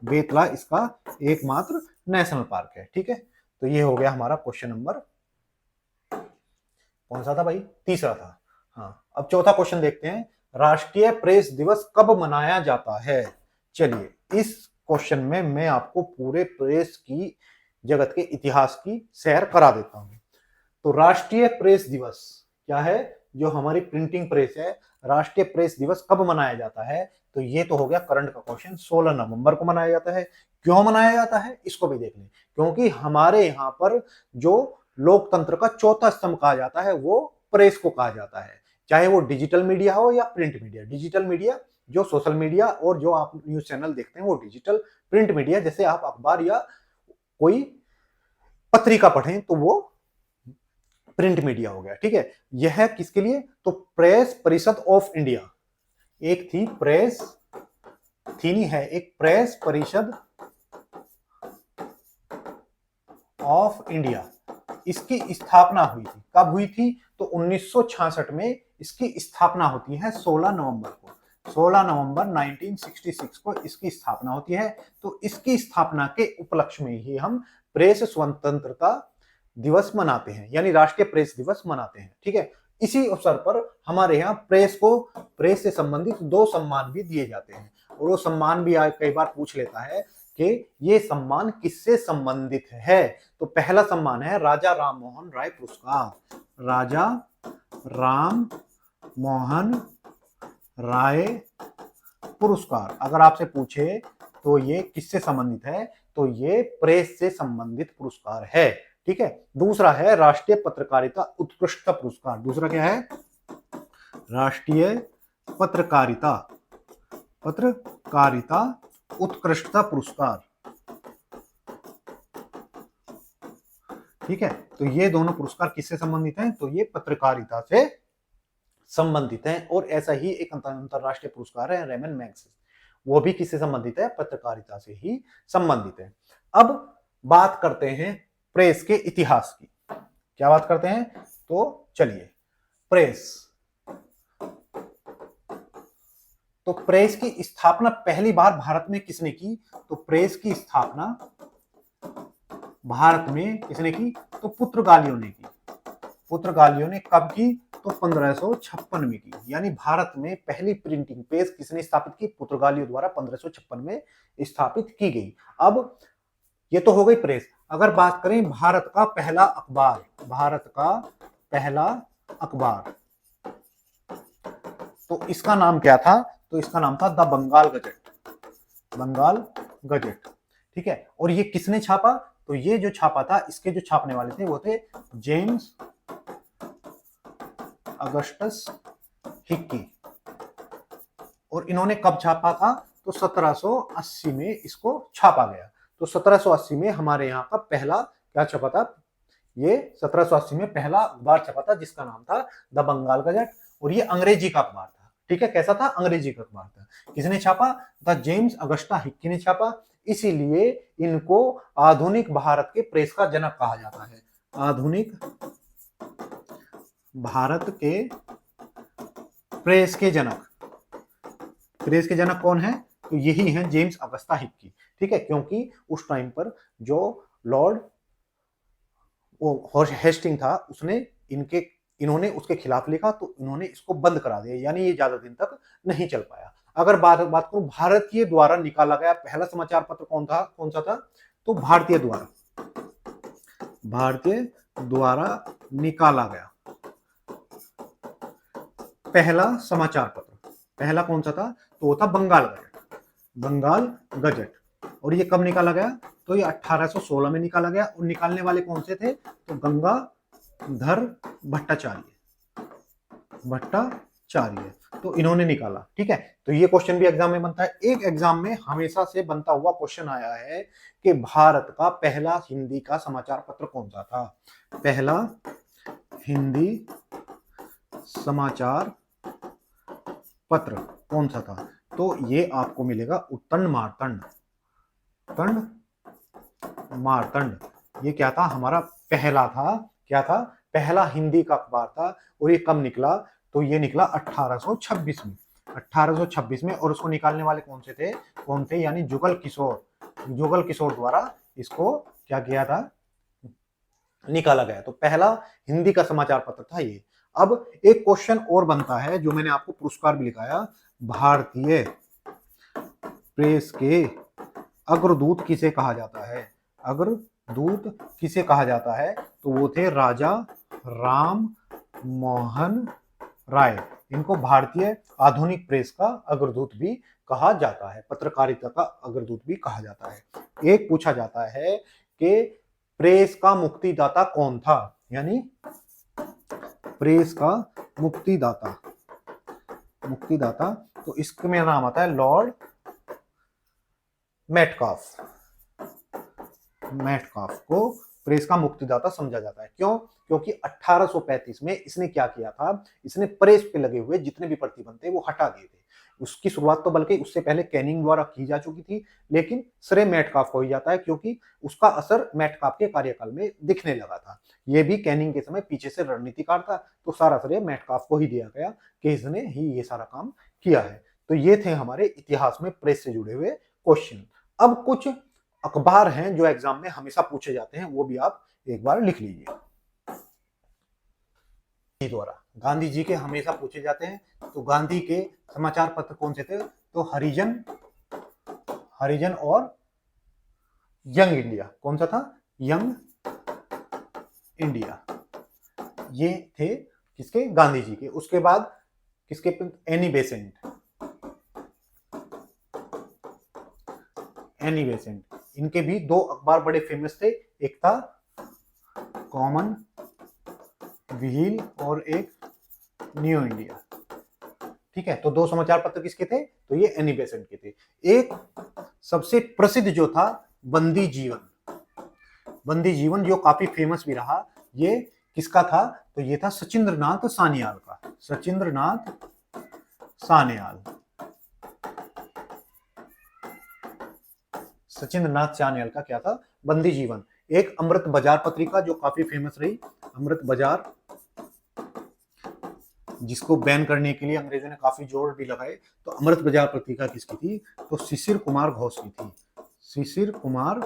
बेतला इसका एकमात्र नेशनल पार्क है। ठीक है, तो ये हो गया हमारा क्वेश्चन नंबर, कौन सा था भाई, तीसरा था। हाँ, अब चौथा क्वेश्चन देखते हैं, राष्ट्रीय प्रेस दिवस कब मनाया जाता है। चलिए, इस क्वेश्चन में मैं आपको पूरे प्रेस की जगत के इतिहास की सैर करा देता हूं। तो राष्ट्रीय प्रेस दिवस क्या है, जो हमारी प्रिंटिंग प्रेस है, राष्ट्रीय प्रेस दिवस कब मनाया जाता है, तो ये तो हो गया करंट का क्वेश्चन। 16 नवंबर को मनाया जाता है। क्यों मनाया जाता है, इसको भी देख लें। क्योंकि हमारे यहाँ पर जो लोकतंत्र का चौथा स्तंभ कहा जाता है, वो प्रेस को कहा जाता है। चाहे वो डिजिटल मीडिया हो या प्रिंट मीडिया। डिजिटल मीडिया जो सोशल मीडिया और जो आप न्यूज चैनल देखते हैं वो डिजिटल। प्रिंट मीडिया जैसे आप अखबार या कोई पत्रिका पढ़ें तो वो प्रिंट मीडिया हो गया। ठीक है, यह किसके लिए, तो प्रेस परिषद ऑफ इंडिया। एक थी प्रेस, थी नहीं है, एक प्रेस परिषद ऑफ इंडिया, इसकी स्थापना हुई थी। कब हुई थी, तो 1966 में इसकी स्थापना होती है। 16 नवंबर को, 16 नवंबर 1966 को इसकी स्थापना होती है। तो इसकी स्थापना के उपलक्ष्य में ही हम प्रेस स्वतंत्रता दिवस मनाते हैं, यानी राष्ट्रीय प्रेस दिवस मनाते हैं। ठीक है, इसी अवसर पर हमारे यहाँ प्रेस से संबंधित 2 सम्मान भी दिए जाते हैं। और वो सम्मान भी कई बार पूछ लेता है कि ये सम्मान किससे संबंधित है। तो पहला सम्मान है राजा राम मोहन राय पुरस्कार। राजा राम मोहन राय पुरस्कार अगर आपसे पूछे तो ये किससे संबंधित है, तो ये प्रेस से संबंधित पुरस्कार है। ठीक है, दूसरा है राष्ट्रीय पत्रकारिता उत्कृष्टता पुरस्कार। दूसरा क्या है, राष्ट्रीय पत्रकारिता उत्कृष्टता पुरस्कार। ठीक है, तो ये दोनों पुरस्कार किससे संबंधित हैं, तो ये पत्रकारिता से संबंधित हैं। और ऐसा ही एक अंतरराष्ट्रीय पुरस्कार है रेमन मैग्सेसे, वो भी किससे संबंधित है, पत्रकारिता से ही संबंधित है। अब बात करते हैं प्रेस के इतिहास की। क्या बात करते हैं, तो चलिए, प्रेस की स्थापना पहली बार भारत में किसने की, तो प्रेस की स्थापना भारत में किसने की, तो पुर्तगालियों ने की। पुर्तगालियों ने कब की, तो 1556 में की। यानी भारत में पहली प्रिंटिंग प्रेस किसने स्थापित की, पुर्तगालियों द्वारा 1556 में स्थापित की गई। अब ये तो हो गई प्रेस। अगर बात करें भारत का पहला अखबार, तो इसका नाम क्या था, तो इसका नाम था द बंगाल गजेट। ठीक है। और ये किसने छापा? तो ये जो छापा था, इसके जो छापने वाले थे वो थे जेम्स अगस्टस हिक्की। और इन्होंने कब छापा था? तो 1780 में इसको छापा गया। तो 1780 में हमारे यहाँ का पहला क्या छपा था? ये 1780 में पहला अखबार छपा था जिसका नाम था द बंगाल गजट। और ये अंग्रेजी का अखबार था। ठीक है, कैसा था? अंग्रेजी का अखबार था। किसने छापा? द जेम्स अगस्टा हिक्की ने छापा। इसीलिए इनको आधुनिक भारत के प्रेस का जनक कहा जाता है। आधुनिक भारत के प्रेस के जनक। प्रेस के जनक कौन है? तो यही है जेम्स अगस्ता हिक्की। ठीक है, क्योंकि उस टाइम पर जो लॉर्ड हेस्टिंग था उसने इन्होंने उसके खिलाफ लिखा, तो इन्होंने इसको बंद करा दिया, यानी ये ज्यादा दिन तक नहीं चल पाया। अगर बात करूं भारतीय द्वारा निकाला गया पहला समाचार पत्र कौन सा था? तो भारतीय द्वारा निकाला गया पहला समाचार पत्र, पहला कौन सा था? तो वो था बंगाल गजट। और ये कब निकाला गया? तो ये 1816 में निकाला गया। और निकालने वाले कौन से थे? तो गंगाधर भट्टाचार्य। तो इन्होंने निकाला। ठीक है, तो ये क्वेश्चन भी एग्जाम में बनता है। एक एग्जाम में हमेशा से बनता हुआ क्वेश्चन आया है कि भारत का पहला हिंदी का समाचार पत्र कौन सा था? पहला हिंदी समाचार पत्र कौन सा था? तो ये आपको मिलेगा उत्तंड मार्तंड। ये क्या था? हमारा पहला था। क्या था? पहला हिंदी का अखबार था। और ये कब निकला? तो ये निकला 1826 में। 1826 में। और उसको निकालने वाले कौन थे? यानी जुगल किशोर द्वारा इसको क्या किया था? निकाला गया। तो पहला हिंदी का समाचार पत्र था ये। अब एक क्वेश्चन और बनता है जो मैंने आपको पुरस्कार भी लिखाया, भारतीय प्रेस के अग्रदूत किसे कहा जाता है? अग्रदूत किसे कहा जाता है? तो वो थे राजा राम मोहन राय। इनको भारतीय आधुनिक प्रेस का अग्रदूत भी कहा जाता है, पत्रकारिता का अग्रदूत भी कहा जाता है। एक पूछा जाता है कि प्रेस का मुक्तिदाता कौन था? यानी प्रेस का मुक्तिदाता, तो इसके में नाम आता है लॉर्ड मेटकाफ को प्रेस का मुक्तिदाता समझा जाता है। क्यों? क्योंकि 1835 में इसने क्या किया था? इसने प्रेस पे लगे हुए जितने भी प्रतिबंध थे वो हटा दिए थे। उसकी शुरुआत तो बल्कि उससे पहले कैनिंग द्वारा की जा चुकी थी, लेकिन श्रेय मेटकाफ को ही जाता है क्योंकि उसका असर मेटकाफ के कार्यकाल में दिखने लगा था। ये भी कैनिंग के समय पीछे से रणनीतिकार था, तो सारा श्रेय मेटकाफ को ही दिया गया कि इसने ही ये सारा काम किया है। तो ये थे हमारे इतिहास में प्रेस से जुड़े हुए क्वेश्चन। अब कुछ अखबार हैं जो एग्जाम में हमेशा पूछे जाते हैं, वो भी आप एक बार लिख लीजिए। द्वारा गांधी जी के हमेशा पूछे जाते हैं। तो गांधी के समाचार पत्र कौन से थे? तो हरिजन और यंग इंडिया। कौन सा था? Young India. ये थे किसके? गांधी जी के। उसके बाद किसके? Annie Besant. इनके भी दो अखबार बड़े फेमस थे, एक था कॉमन व्हील और एक न्यू इंडिया। ठीक है, तो दो समाचार पत्र किसके थे? तो ये एनी बेसेंट के थे। एक सबसे प्रसिद्ध जो था बंदी जीवन जो काफी फेमस भी रहा, ये किसका था? तो ये था सचिंद्रनाथ सान्याल का। सचिंद्रनाथ सान्याल का क्या था? बंदी जीवन। एक अमृत बाजार पत्रिका जो काफी फेमस रही, अमृत बाजार, जिसको बैन करने के लिए अंग्रेजों ने काफी जोर भी लगाए। तो अमृत बाजार पत्रिका किसकी थी? तो शिशिर कुमार घोष की थी। शिशिर कुमार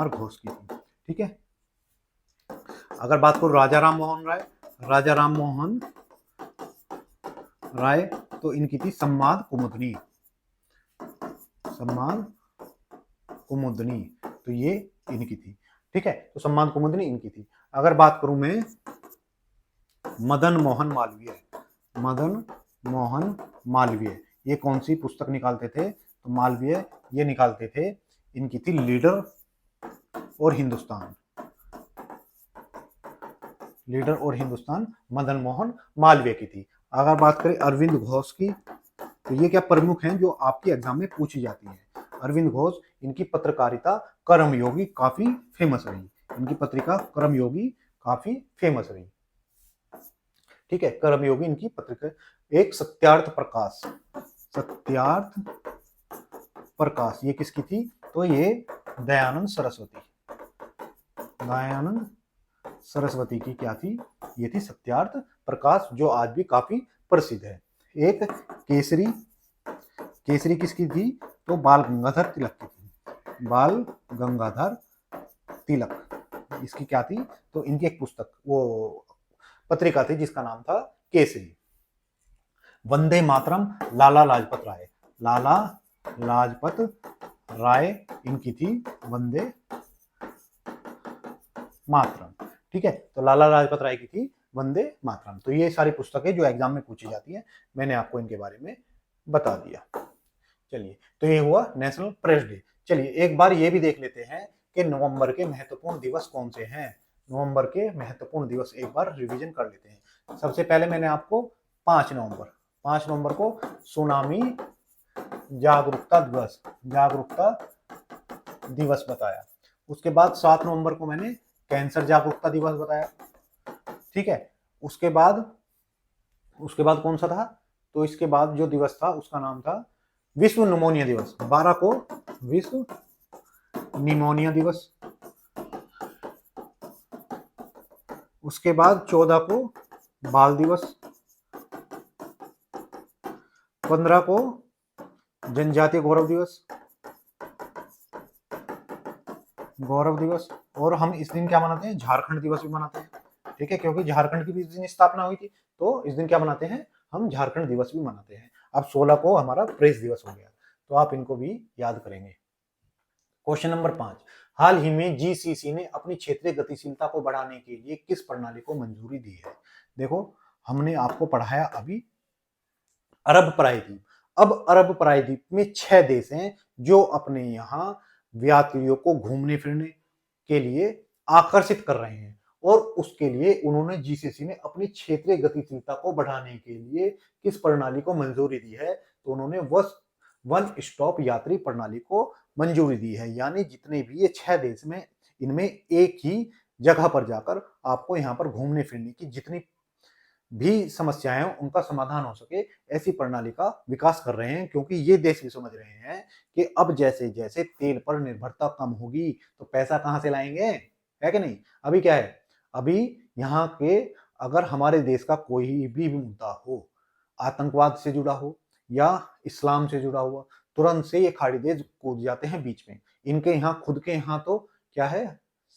घोष की थी। ठीक है, अगर बात करो राजा राम मोहन राय, तो इनकी थी संवाद कुमुदनी। तो ये इनकी थी। ठीक है, तो संवाद कुमुदनी इनकी थी। अगर बात करूं मैं मदन मोहन मालवीय, ये कौन सी पुस्तक निकालते थे? तो मालवीय ये निकालते थे, इनकी थी लीडर और हिंदुस्तान। लीडर और हिंदुस्तान मदन मोहन मालवीय की थी। अगर बात करें अरविंद घोष की, तो ये क्या प्रमुख हैं जो आपकी एग्जाम में पूछी जाती है। अरविंद घोष, इनकी पत्रकारिता कर्मयोगी काफी फेमस रही। इनकी पत्रिका कर्मयोगी काफी फेमस रही। ठीक है, कर्मयोगी इनकी पत्रिका। एक सत्यार्थ प्रकाश, सत्यार्थ प्रकाश, ये किसकी थी? तो ये दयानंद सरस्वती, दयानंद सरस्वती की क्या थी? ये थी सत्यार्थ प्रकाश, जो आज भी काफी प्रसिद्ध है। एक केसरी, केसरी किसकी थी? तो बाल गंगाधर तिलक की थी। बाल गंगाधर तिलक, इसकी क्या थी? तो इनकी एक पुस्तक, वो पत्रिका थी जिसका नाम था केसरी। वंदे मातरम, लाला लाजपत राय, लाला लाजपत राय इनकी थी वंदे मातरम। ठीक है, तो लाला लाजपत राय की थी वंदे मातरम। तो ये सारी पुस्तकें जो एग्जाम में पूछी जाती है, मैंने आपको इनके बारे में बता दिया। चलिए, तो ये हुआ नेशनल प्रेस डे। चलिए एक बार ये भी देख लेते हैं कि नवंबर के महत्वपूर्ण दिवस कौन से हैं। नवंबर के महत्वपूर्ण दिवस एक बार रिवीजन कर लेते हैं। सबसे पहले मैंने आपको 5 नवंबर को सुनामी जागरूकता दिवस बताया। उसके बाद 7 नवंबर को मैंने कैंसर जागरूकता दिवस बताया। ठीक है, उसके बाद कौन सा था? तो इसके बाद जो दिवस था उसका नाम था विश्व निमोनिया दिवस। 12 को विश्व निमोनिया दिवस। उसके बाद 14 को बाल दिवस। 15 को जनजातीय गौरव दिवस। और हम इस दिन क्या मनाते हैं? झारखंड दिवस भी मनाते हैं। ठीक है, क्योंकि झारखंड की भी इस दिन स्थापना हुई थी, तो इस दिन क्या मनाते हैं? हम झारखंड दिवस भी मनाते हैं। अब 16 को हमारा प्रेस दिवस हो गया, तो आप इनको भी याद करेंगे। क्वेश्चन नंबर 5, हाल ही में जीसीसी ने अपनी क्षेत्रीय गतिशीलता को बढ़ाने के लिए किस प्रणाली को मंजूरी दी है? देखो, हमने आपको पढ़ाया अभी अरब प्रायद्वीप। अब अरब प्रायद्वीप में 6 देश हैं जो अपने यहाँ यात्रियों को घूमने फिरने के लिए आकर्षित कर रहे हैं, और उसके लिए उन्होंने जीसीसी ने अपनी क्षेत्रीय गतिशीलता को बढ़ाने के लिए किस प्रणाली को मंजूरी दी है? तो उन्होंने वन स्टॉप यात्री प्रणाली को मंजूरी दी है। यानी जितने भी ये 6 देश में, इनमें एक ही जगह पर जाकर आपको यहाँ पर घूमने फिरने की जितनी भी समस्याएं उनका समाधान हो सके, ऐसी प्रणाली का विकास कर रहे हैं। क्योंकि ये देश भी समझ रहे हैं कि अब जैसे जैसे तेल पर निर्भरता कम होगी तो पैसा कहां से लाएंगे, है कि नहीं? अभी क्या है, अभी यहाँ के अगर हमारे देश का कोई भी मुद्दा हो, आतंकवाद से जुड़ा हो या इस्लाम से जुड़ा हुआ, तुरंत से ये खाड़ी देश कूद जाते हैं बीच में। इनके यहाँ खुद के यहाँ तो क्या है,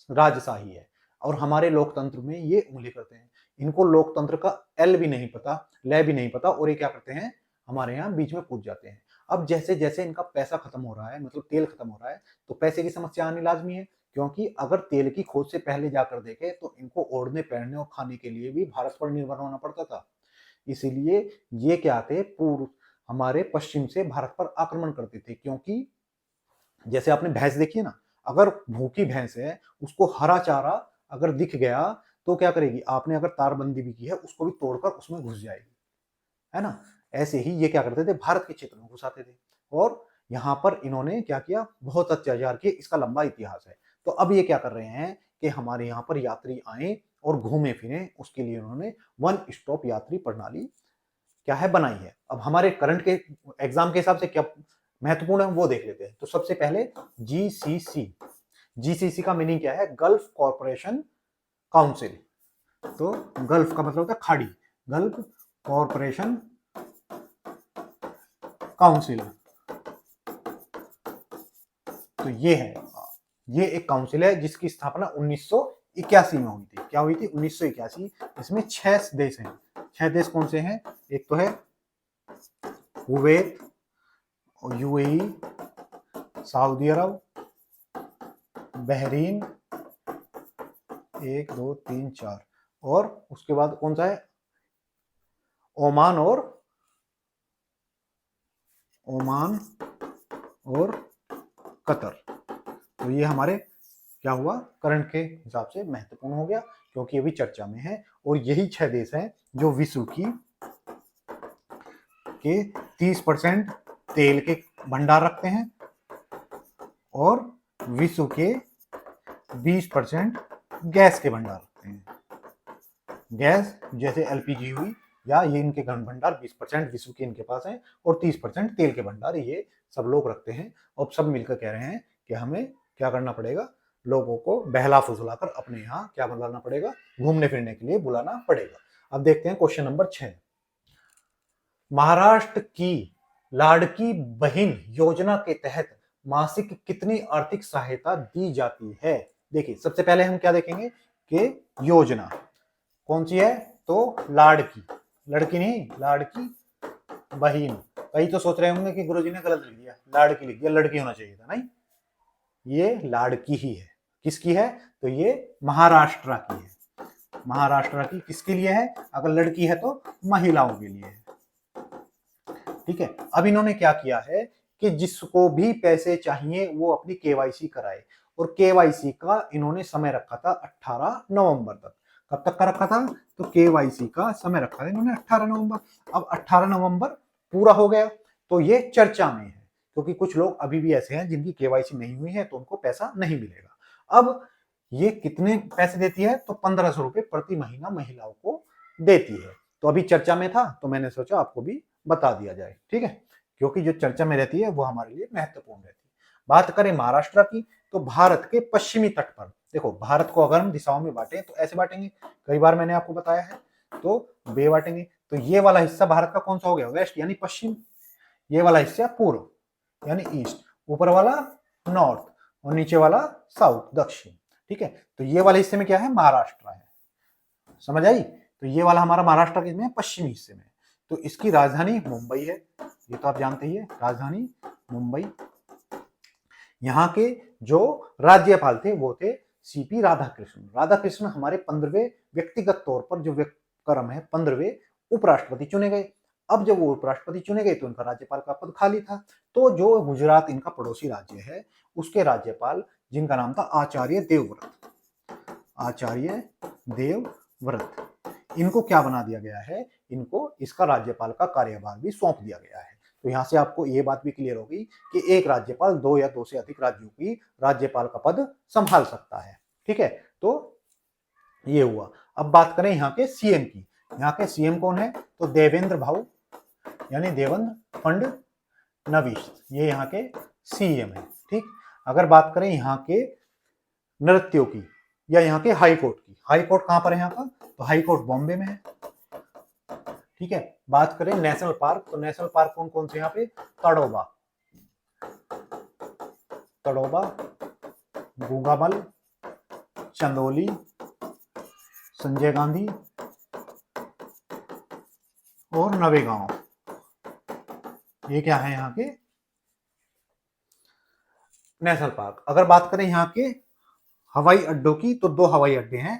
राजशाही है, और हमारे लोकतंत्र में ये उंगली करते हैं। इनको लोकतंत्र का एल भी नहीं पता, ले भी नहीं पता, और ये क्या करते हैं, हमारे यहाँ बीच में कूद जाते हैं। अब जैसे जैसे इनका पैसा खत्म हो रहा है, मतलब तेल खत्म हो रहा है, तो पैसे की समस्या आनी लाजमी है। क्योंकि अगर तेल की खोज से पहले जाकर देखें तो इनको ओढ़ने पहनने और खाने के लिए भी भारत पर निर्भर होना पड़ता था। इसीलिए ये क्या थे, पूर्व हमारे पश्चिम से भारत पर आक्रमण करते थे। क्योंकि जैसे आपने भैंस देखी है ना, अगर भूखी भैंस है, उसको हरा चारा अगर दिख गया तो क्या करेगी? आपने अगर तारबंदी भी की है, उसको भी तोड़कर उसमें घुस जाएगी, है ना? ऐसे ही ये क्या करते थे, भारत के क्षेत्र में घुसाते थे, और यहाँ पर इन्होंने क्या किया, बहुत अत्याचार किए। इसका लंबा इतिहास है। तो अब ये क्या कर रहे हैं कि हमारे यहाँ पर यात्री आए और घूमे फिरे, उसके लिए उन्होंने वन स्टॉप यात्री प्रणाली क्या है, बनाई है। अब हमारे करंट के एग्जाम के हिसाब से क्या महत्वपूर्ण है वो देख लेते हैं। तो सबसे पहले जीसीसी, जीसीसी का मीनिंग क्या है? Gulf corporation council. तो गल्फ का मतलब होता है खाड़ी, गल्फ कॉरपोरेशन काउंसिल। तो ये है, ये एक काउंसिल है जिसकी स्थापना 1981 में हुई थी। क्या हुई थी? 1981। इसमें 6 देश हैं। 6 देश कौन से हैं? एक तो है कुवैत, यूएई, सऊदी अरब, बहरीन, 1 2 3 4, और उसके बाद कौन सा है? ओमान और कतर। तो ये हमारे क्या हुआ, करंट के हिसाब से महत्वपूर्ण हो गया, क्योंकि अभी चर्चा में है। और यही 6 देश हैं जो विश्व के 30% तेल के भंडार रखते हैं और विश्व के 20% गैस के भंडार रखते हैं। गैस जैसे एलपीजी हुई, या ये इनके भंडार 20% विश्व के इनके पास है, और 30% तेल के भंडार ये सब लोग रखते हैं। और सब मिलकर कह रहे हैं कि हमें क्या करना पड़ेगा, लोगों को बहला फुसलाकर अपने यहाँ क्या बुलाना पड़ेगा, घूमने फिरने के लिए बुलाना पड़ेगा। अब देखते हैं क्वेश्चन नंबर 6। महाराष्ट्र की लाड़की बहन योजना के तहत मासिक कितनी आर्थिक सहायता दी जाती है? देखिए, सबसे पहले हम क्या देखेंगे कि योजना कौन सी है, तो लाड़की, लड़की नहीं, लाड़की बहन। कई तो सोच रहे होंगे कि गुरुजी ने गलत लिख दिया, लाड़की लिख दिया, लड़की होना चाहिए था। नहीं, ये लाड़की ही है। किसकी है, तो ये महाराष्ट्र की है। महाराष्ट्र की किसके लिए है, अगर लड़की है तो महिलाओं के लिए है। ठीक है, अब इन्होंने क्या किया है कि जिसको भी पैसे चाहिए वो अपनी केवाईसी कराए, और केवाईसी का इन्होंने समय रखा था 18 नवंबर तक। कब तक का रखा था, तो केवाईसी का समय रखा था इन्होंने 18 नवंबर। अब 18 नवंबर पूरा हो गया, तो ये चर्चा में है, क्योंकि कुछ लोग अभी भी ऐसे हैं जिनकी केवाईसी नहीं हुई है, तो उनको पैसा नहीं मिलेगा। अब ये कितने पैसे देती है, तो 1500 रुपए प्रति महीना महिलाओं को देती है। तो अभी चर्चा में था, तो मैंने सोचा आपको भी बता दिया जाए। ठीक है, क्योंकि जो चर्चा में रहती है वो हमारे लिए महत्वपूर्ण रहती है। बात करें महाराष्ट्र की, तो भारत के पश्चिमी तट पर, देखो भारत को अगर हम दिशाओं में बांटे तो ऐसे बांटेंगे, कई बार मैंने आपको बताया है, तो बे बांटेंगे। तो ये वाला हिस्सा भारत का कौन सा हो गया, वेस्ट यानी पश्चिम, ये वाला हिस्सा पूर्व यानी ईस्ट, ऊपर वाला नॉर्थ और नीचे वाला साउथ दक्षिण। ठीक है, तो ये वाले हिस्से में क्या है, महाराष्ट्र है। समझ आई, तो ये वाला हमारा महाराष्ट्र के में पश्चिमी हिस्से में। तो इसकी राजधानी मुंबई है, ये तो आप जानते ही है, राजधानी मुंबई। यहाँ के जो राज्यपाल थे वो थे सीपी राधाकृष्णन। राधाकृष्णन हमारे 15वें व्यक्तिगत तौर पर जो क्रम है 15वें उपराष्ट्रपति चुने गए। अब जब वो उपराष्ट्रपति चुने गए तो उनका राज्यपाल का पद खाली था। तो जो गुजरात इनका पड़ोसी राज्य है, उसके राज्यपाल जिनका नाम था आचार्य देवव्रत, आचार्य देवव्रत, इनको क्या बना दिया गया है, इनको इसका राज्यपाल का कार्यभार भी सौंप दिया गया है। तो यहां से आपको ये बात भी क्लियर होगी कि एक राज्यपाल 2 या 2 से अधिक राज्यों की राज्यपाल का पद संभाल सकता है। ठीक है, तो ये हुआ। अब बात करें यहाँ के सीएम की। यहाँ के सीएम कौन है, तो देवेंद्र भाऊ यानी देवेंद्र फडणवीस, ये यहाँ के सीएम है। ठीक, अगर बात करें यहाँ के नृत्यों की या यहाँ के हाई कोर्ट की, हाई कोर्ट कहां पर है यहाँ का, तो हाई कोर्ट बॉम्बे में है। ठीक है, बात करें नेशनल पार्क, तो नेशनल पार्क कौन कौन से यहाँ पे, तड़ोबा, तड़ोबा, गूंगामल, चंदोली, संजय गांधी और नवेगांव, ये क्या है यहाँ के नेशनल पार्क। अगर बात करें यहाँ के हवाई अड्डों की, तो 2 हवाई अड्डे हैं।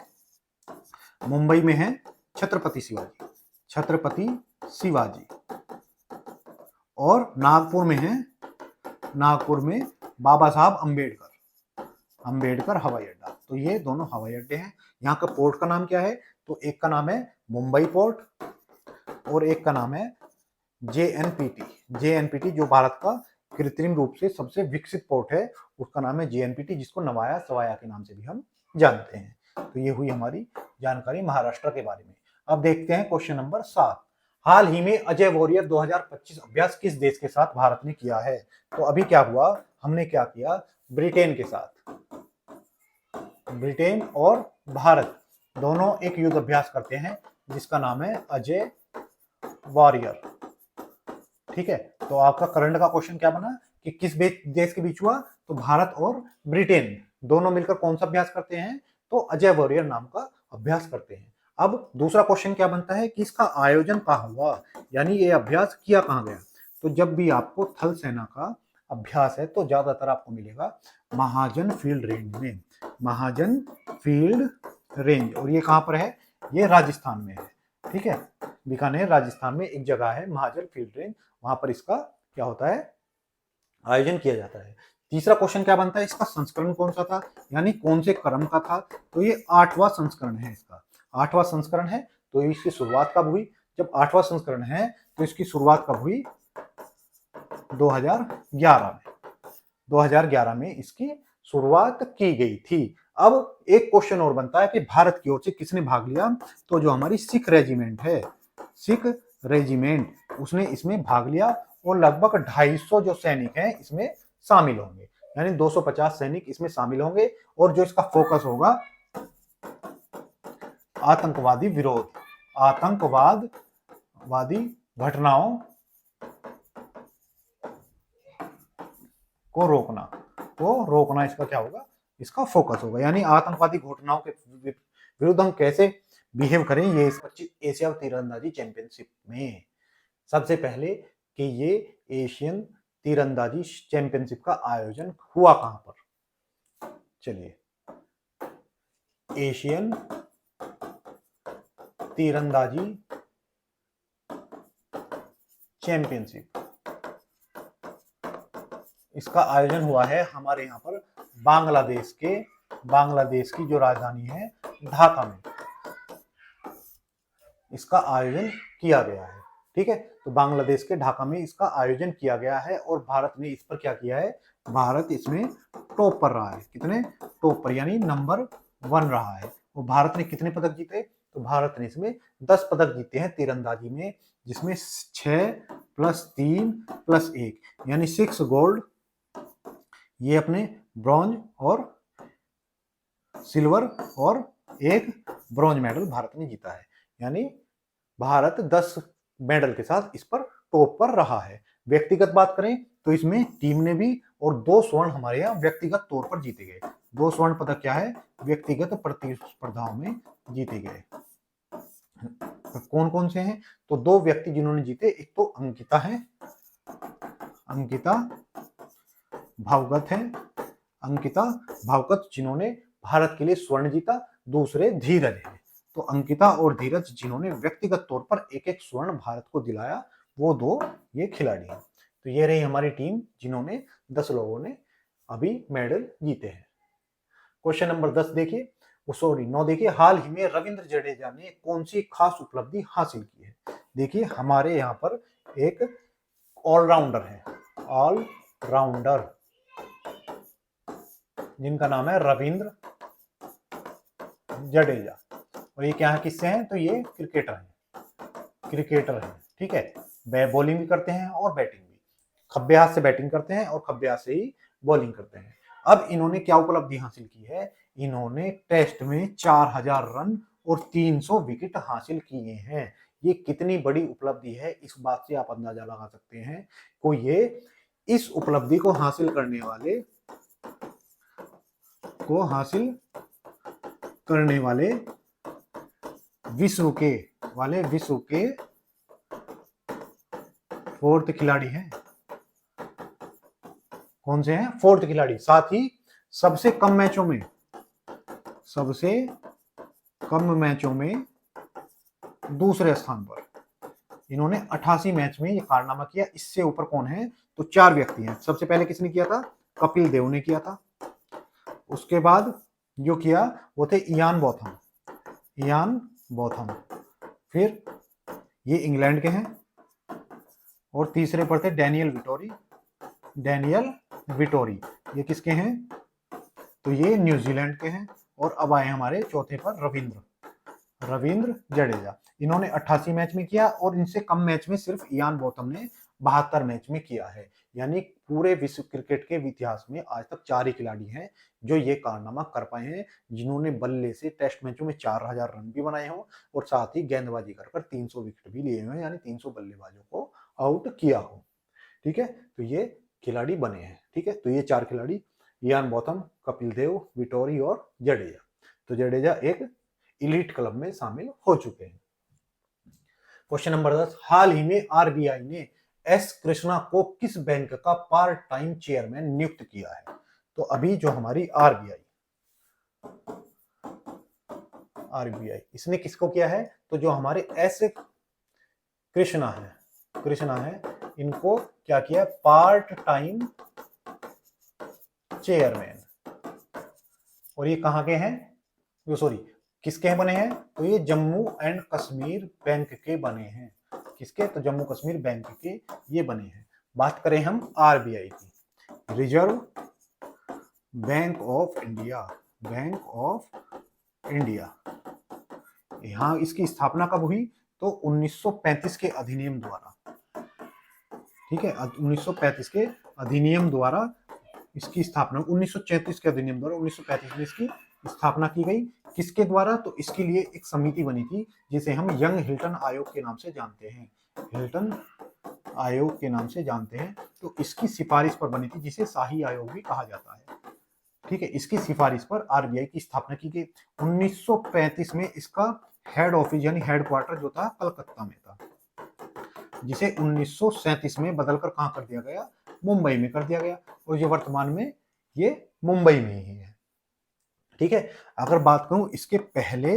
मुंबई में है छत्रपति शिवाजी, छत्रपति शिवाजी, और नागपुर में है, नागपुर में बाबा साहब अंबेडकर, अंबेडकर हवाई अड्डा। तो ये दोनों हवाई अड्डे हैं। यहाँ का पोर्ट का नाम क्या है, तो एक का नाम है मुंबई पोर्ट और एक का नाम है जेएनपीटी। जेएनपीटी जो भारत का कृत्रिम रूप से सबसे विकसित पोर्ट है, उसका नाम है जेएनपीटी, जिसको नवाया सवाया के नाम से भी हम जानते हैं। तो ये हुई हमारी जानकारी महाराष्ट्र के बारे में। अब देखते हैं क्वेश्चन नंबर 7। हाल ही में अजय वॉरियर 2025 अभ्यास किस देश के साथ भारत ने किया है? तो अभी क्या हुआ, हमने क्या किया, ब्रिटेन के साथ, ब्रिटेन और भारत दोनों एक युद्ध अभ्यास करते हैं जिसका नाम है अजय वॉरियर। ठीक है, तो आपका करंट का क्वेश्चन क्या बना कि किस देश के बीच हुआ, तो भारत और ब्रिटेन दोनों मिलकर कौन सा अभ्यास करते हैं, तो अजय वॉरियर नाम का अभ्यास करते हैं। अब दूसरा क्वेश्चन क्या बनता है कि इसका आयोजन कहाँ हुआ, यानी ये अभ्यास किया कहाँ गया। तो जब भी आपको थल सेना का अभ्यास है तो ज्यादातर आपको मिलेगा महाजन फील्ड रेंज में, महाजन फील्ड रेंज, और ये कहाँ पर है, ये राजस्थान में है। ठीक है, बीकानेर राजस्थान में एक जगह है महाजन फील्ड रेंज, वहां पर इसका क्या होता है, आयोजन किया जाता है। तीसरा क्वेश्चन क्या बनता है, इसका संस्करण कौन सा था, यानी कौन से क्रम का था। तो ये 8वां संस्करण है, इसका 8वां संस्करण है। तो इसकी शुरुआत कब हुई, जब 8वां संस्करण है तो इसकी शुरुआत कब हुई, 2011 में। 2011 में इसकी शुरुआत की गई थी। अब एक क्वेश्चन और बनता है कि भारत की ओर से किसने भाग लिया, तो जो हमारी सिख रेजिमेंट है, सिख रेजिमेंट, उसने इसमें भाग लिया और लगभग 250 जो सैनिक हैं इसमें शामिल होंगे, यानी 250 सैनिक इसमें शामिल होंगे। और जो इसका फोकस होगा, आतंकवादी विरोध, आतंकवादी घटनाओं को रोकना इसका क्या होगा, इसका फोकस होगा। यानी आतंकवादी घटनाओं के विरुद्ध हम कैसे बिहेव करें, ये इस 25 एशिया तीरंदाजी चैंपियनशिप में। सबसे पहले कि ये एशियन तीरंदाजी चैंपियनशिप का आयोजन हुआ कहां पर, चलिए, एशियन तीरंदाजी चैंपियनशिप, इसका आयोजन हुआ है हमारे यहाँ पर बांग्लादेश की जो राजधानी है ढाका में, इसका आयोजन किया गया है। ठीक है, तो बांग्लादेश के ढाका में इसका आयोजन किया गया है और भारत ने इस पर क्या किया है, भारत इसमें टॉप पर रहा है। कितने टॉप पर, यानी नंबर 1 रहा है। और भारत ने कितने पदक जीते, तो भारत ने इसमें 10 पदक जीते हैं तीरंदाजी में, जिसमें 6 + 3 + 1 यानी 6 गोल्ड, ये अपने ब्रॉन्ज और सिल्वर और 1 ब्रॉन्ज मेडल भारत ने जीता है। यानी भारत 10 मेडल के साथ इस पर टॉप पर रहा है। व्यक्तिगत बात करें तो इसमें टीम ने भी, और 2 स्वर्ण हमारे यहाँ व्यक्तिगत तौर पर जीते गए। 2 स्वर्ण पदक क्या है, व्यक्तिगत प्रतिस्पर्धाओं में जीते गए। तो कौन कौन से हैं, तो 2 व्यक्ति जिन्होंने जीते, एक तो अंकिता है, अंकिता भागवत जिन्होंने भारत के लिए स्वर्ण जीता। दूसरे धीरज है, तो अंकिता और धीरज जिन्होंने व्यक्तिगत तौर पर 1-1 स्वर्ण भारत को दिलाया, वो 2 ये खिलाड़ी हैं। तो ये रही हमारी टीम जिन्होंने 10 लोगों ने अभी मेडल जीते हैं। क्वेश्चन नंबर 10 देखिए, 9 देखिए, हाल ही में रविंद्र जडेजा ने कौन सी खास उपलब्धि हासिल की है। देखिए हमारे यहाँ पर एक ऑलराउंडर है, ऑलराउंडर, जिनका नाम है रविंद्र जडेजा। और ये क्या है, किससे हैं, तो ये क्रिकेटर हैं। ठीक है, बॉलिंग भी करते हैं और बैटिंग भी, खब्बे हाथ से बैटिंग करते हैं और खब्बे हाथ से ही बॉलिंग करते हैं। अब इन्होंने क्या उपलब्धि हासिल की है, इन्होंने टेस्ट में 4000 रन और 300 विकेट हासिल किए हैं। ये कितनी बड़ी उपलब्धि है, इस बात से आप अंदाजा लगा सकते हैं। को ये इस उपलब्धि को हासिल करने वाले विश्व के 4th खिलाड़ी हैं। कौन से हैं, 4th खिलाड़ी। साथ ही सबसे कम मैचों में दूसरे स्थान पर, इन्होंने 88 मैच में ये कारनामा किया। इससे ऊपर कौन है, तो 4 व्यक्ति हैं। सबसे पहले किसने किया था, कपिल देव ने किया था। उसके बाद जो किया वो थे इयान बोथम, फिर ये इंग्लैंड के हैं। और तीसरे पर थे डैनियल विटोरी, ये किसके हैं, तो ये न्यूजीलैंड के हैं। और अब आए हमारे चौथे पर रविंद्र जडेजा। इन्होंने 88 मैच में किया और इनसे कम मैच में सिर्फ इयान बोथम ने 72 मैच में किया है। यानी पूरे विश्व क्रिकेट के इतिहास में आज तक 4 ही खिलाड़ी हैं जो ये कारनामा कर पाए हैं, जिन्होंने बल्ले से टेस्ट मैचों में 4000 रन भी बनाए हों और साथ ही गेंदबाजी कर 300 विकेट भी लिए हुए, यानी 300 बल्लेबाजों को आउट किया हो। ठीक है, तो ये खिलाड़ी बने हैं। ठीक है, तो ये 4 खिलाड़ी, Ian Botham, Kapil Dev, Vettori और जडेजा। तो जडेजा एक इलीट क्लब में शामिल हो चुके हैं। क्वेश्चन नंबर 10, हाल ही में आरबीआई ने एस कृष्णा को किस बैंक का पार्ट टाइम चेयरमैन नियुक्त किया है। तो अभी जो हमारी आरबीआई इसने किसको किया है, तो जो हमारे एस कृष्णा है, इनको क्या किया, पार्ट टाइम चेयरमैन। और ये कहाँ के हैं, यो सॉरी किसके बने हैं, तो ये जम्मू एंड कश्मीर बैंक के बने हैं। किसके, तो जम्मू कश्मीर बैंक के ये बने हैं। बात करें हम आरबीआई की, reserve bank of India, bank of India, यहाँ इसकी स्थापना कब हुई, तो 1935 के अधिनियम द्वारा। ठीक है, 1935 के अधिनियम द्वारा इसकी स्थापना, 1933 के अधिनियम द्वारा 1935 में इसकी स्थापना की गई। किसके द्वारा, तो इसके लिए एक समिति बनी थी जिसे हम यंग हिल्टन आयोग के नाम से जानते हैं, हिल्टन आयोग के नाम से जानते हैं। तो इसकी सिफारिश पर बनी थी, जिसे शाही आयोग भी कहा जाता है। ठीक है, इसकी सिफारिश पर आरबीआई की स्थापना की गई। 1935 में इसका हेड ऑफिस यानी हेडक्वार्टर जो था कलकत्ता में था, जिसे 1937 में बदलकर कहां कर दिया गया, मुंबई में कर दिया गया। और ये वर्तमान में ये मुंबई में ही है। ठीक है, अगर बात करूं इसके पहले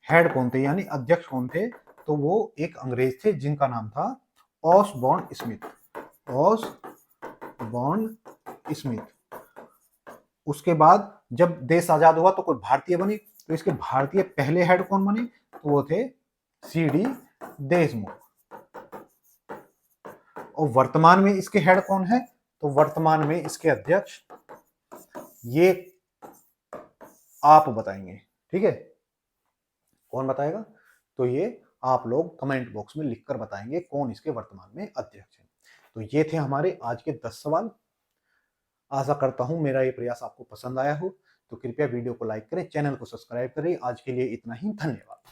हेड कौन थे यानी अध्यक्ष कौन थे, तो वो एक अंग्रेज थे जिनका नाम था ऑसबॉर्न स्मिथ, ऑसबॉर्न स्मिथ। उसके बाद जब देश आजाद हुआ तो कोई भारतीय बने, तो इसके भारतीय पहले हेड कौन बने, तो वो थे सीडी देशमुख। और वर्तमान में इसके हेड कौन है, तो वर्तमान में इसके अध्यक्ष ये आप बताएंगे। ठीक है, कौन बताएगा, तो ये आप लोग कमेंट बॉक्स में लिखकर बताएंगे कौन इसके वर्तमान में अध्यक्ष है। तो ये थे हमारे आज के 10 सवाल। आशा करता हूं मेरा ये प्रयास आपको पसंद आया हो, तो कृपया वीडियो को लाइक करें, चैनल को सब्सक्राइब करें। आज के लिए इतना ही, धन्यवाद।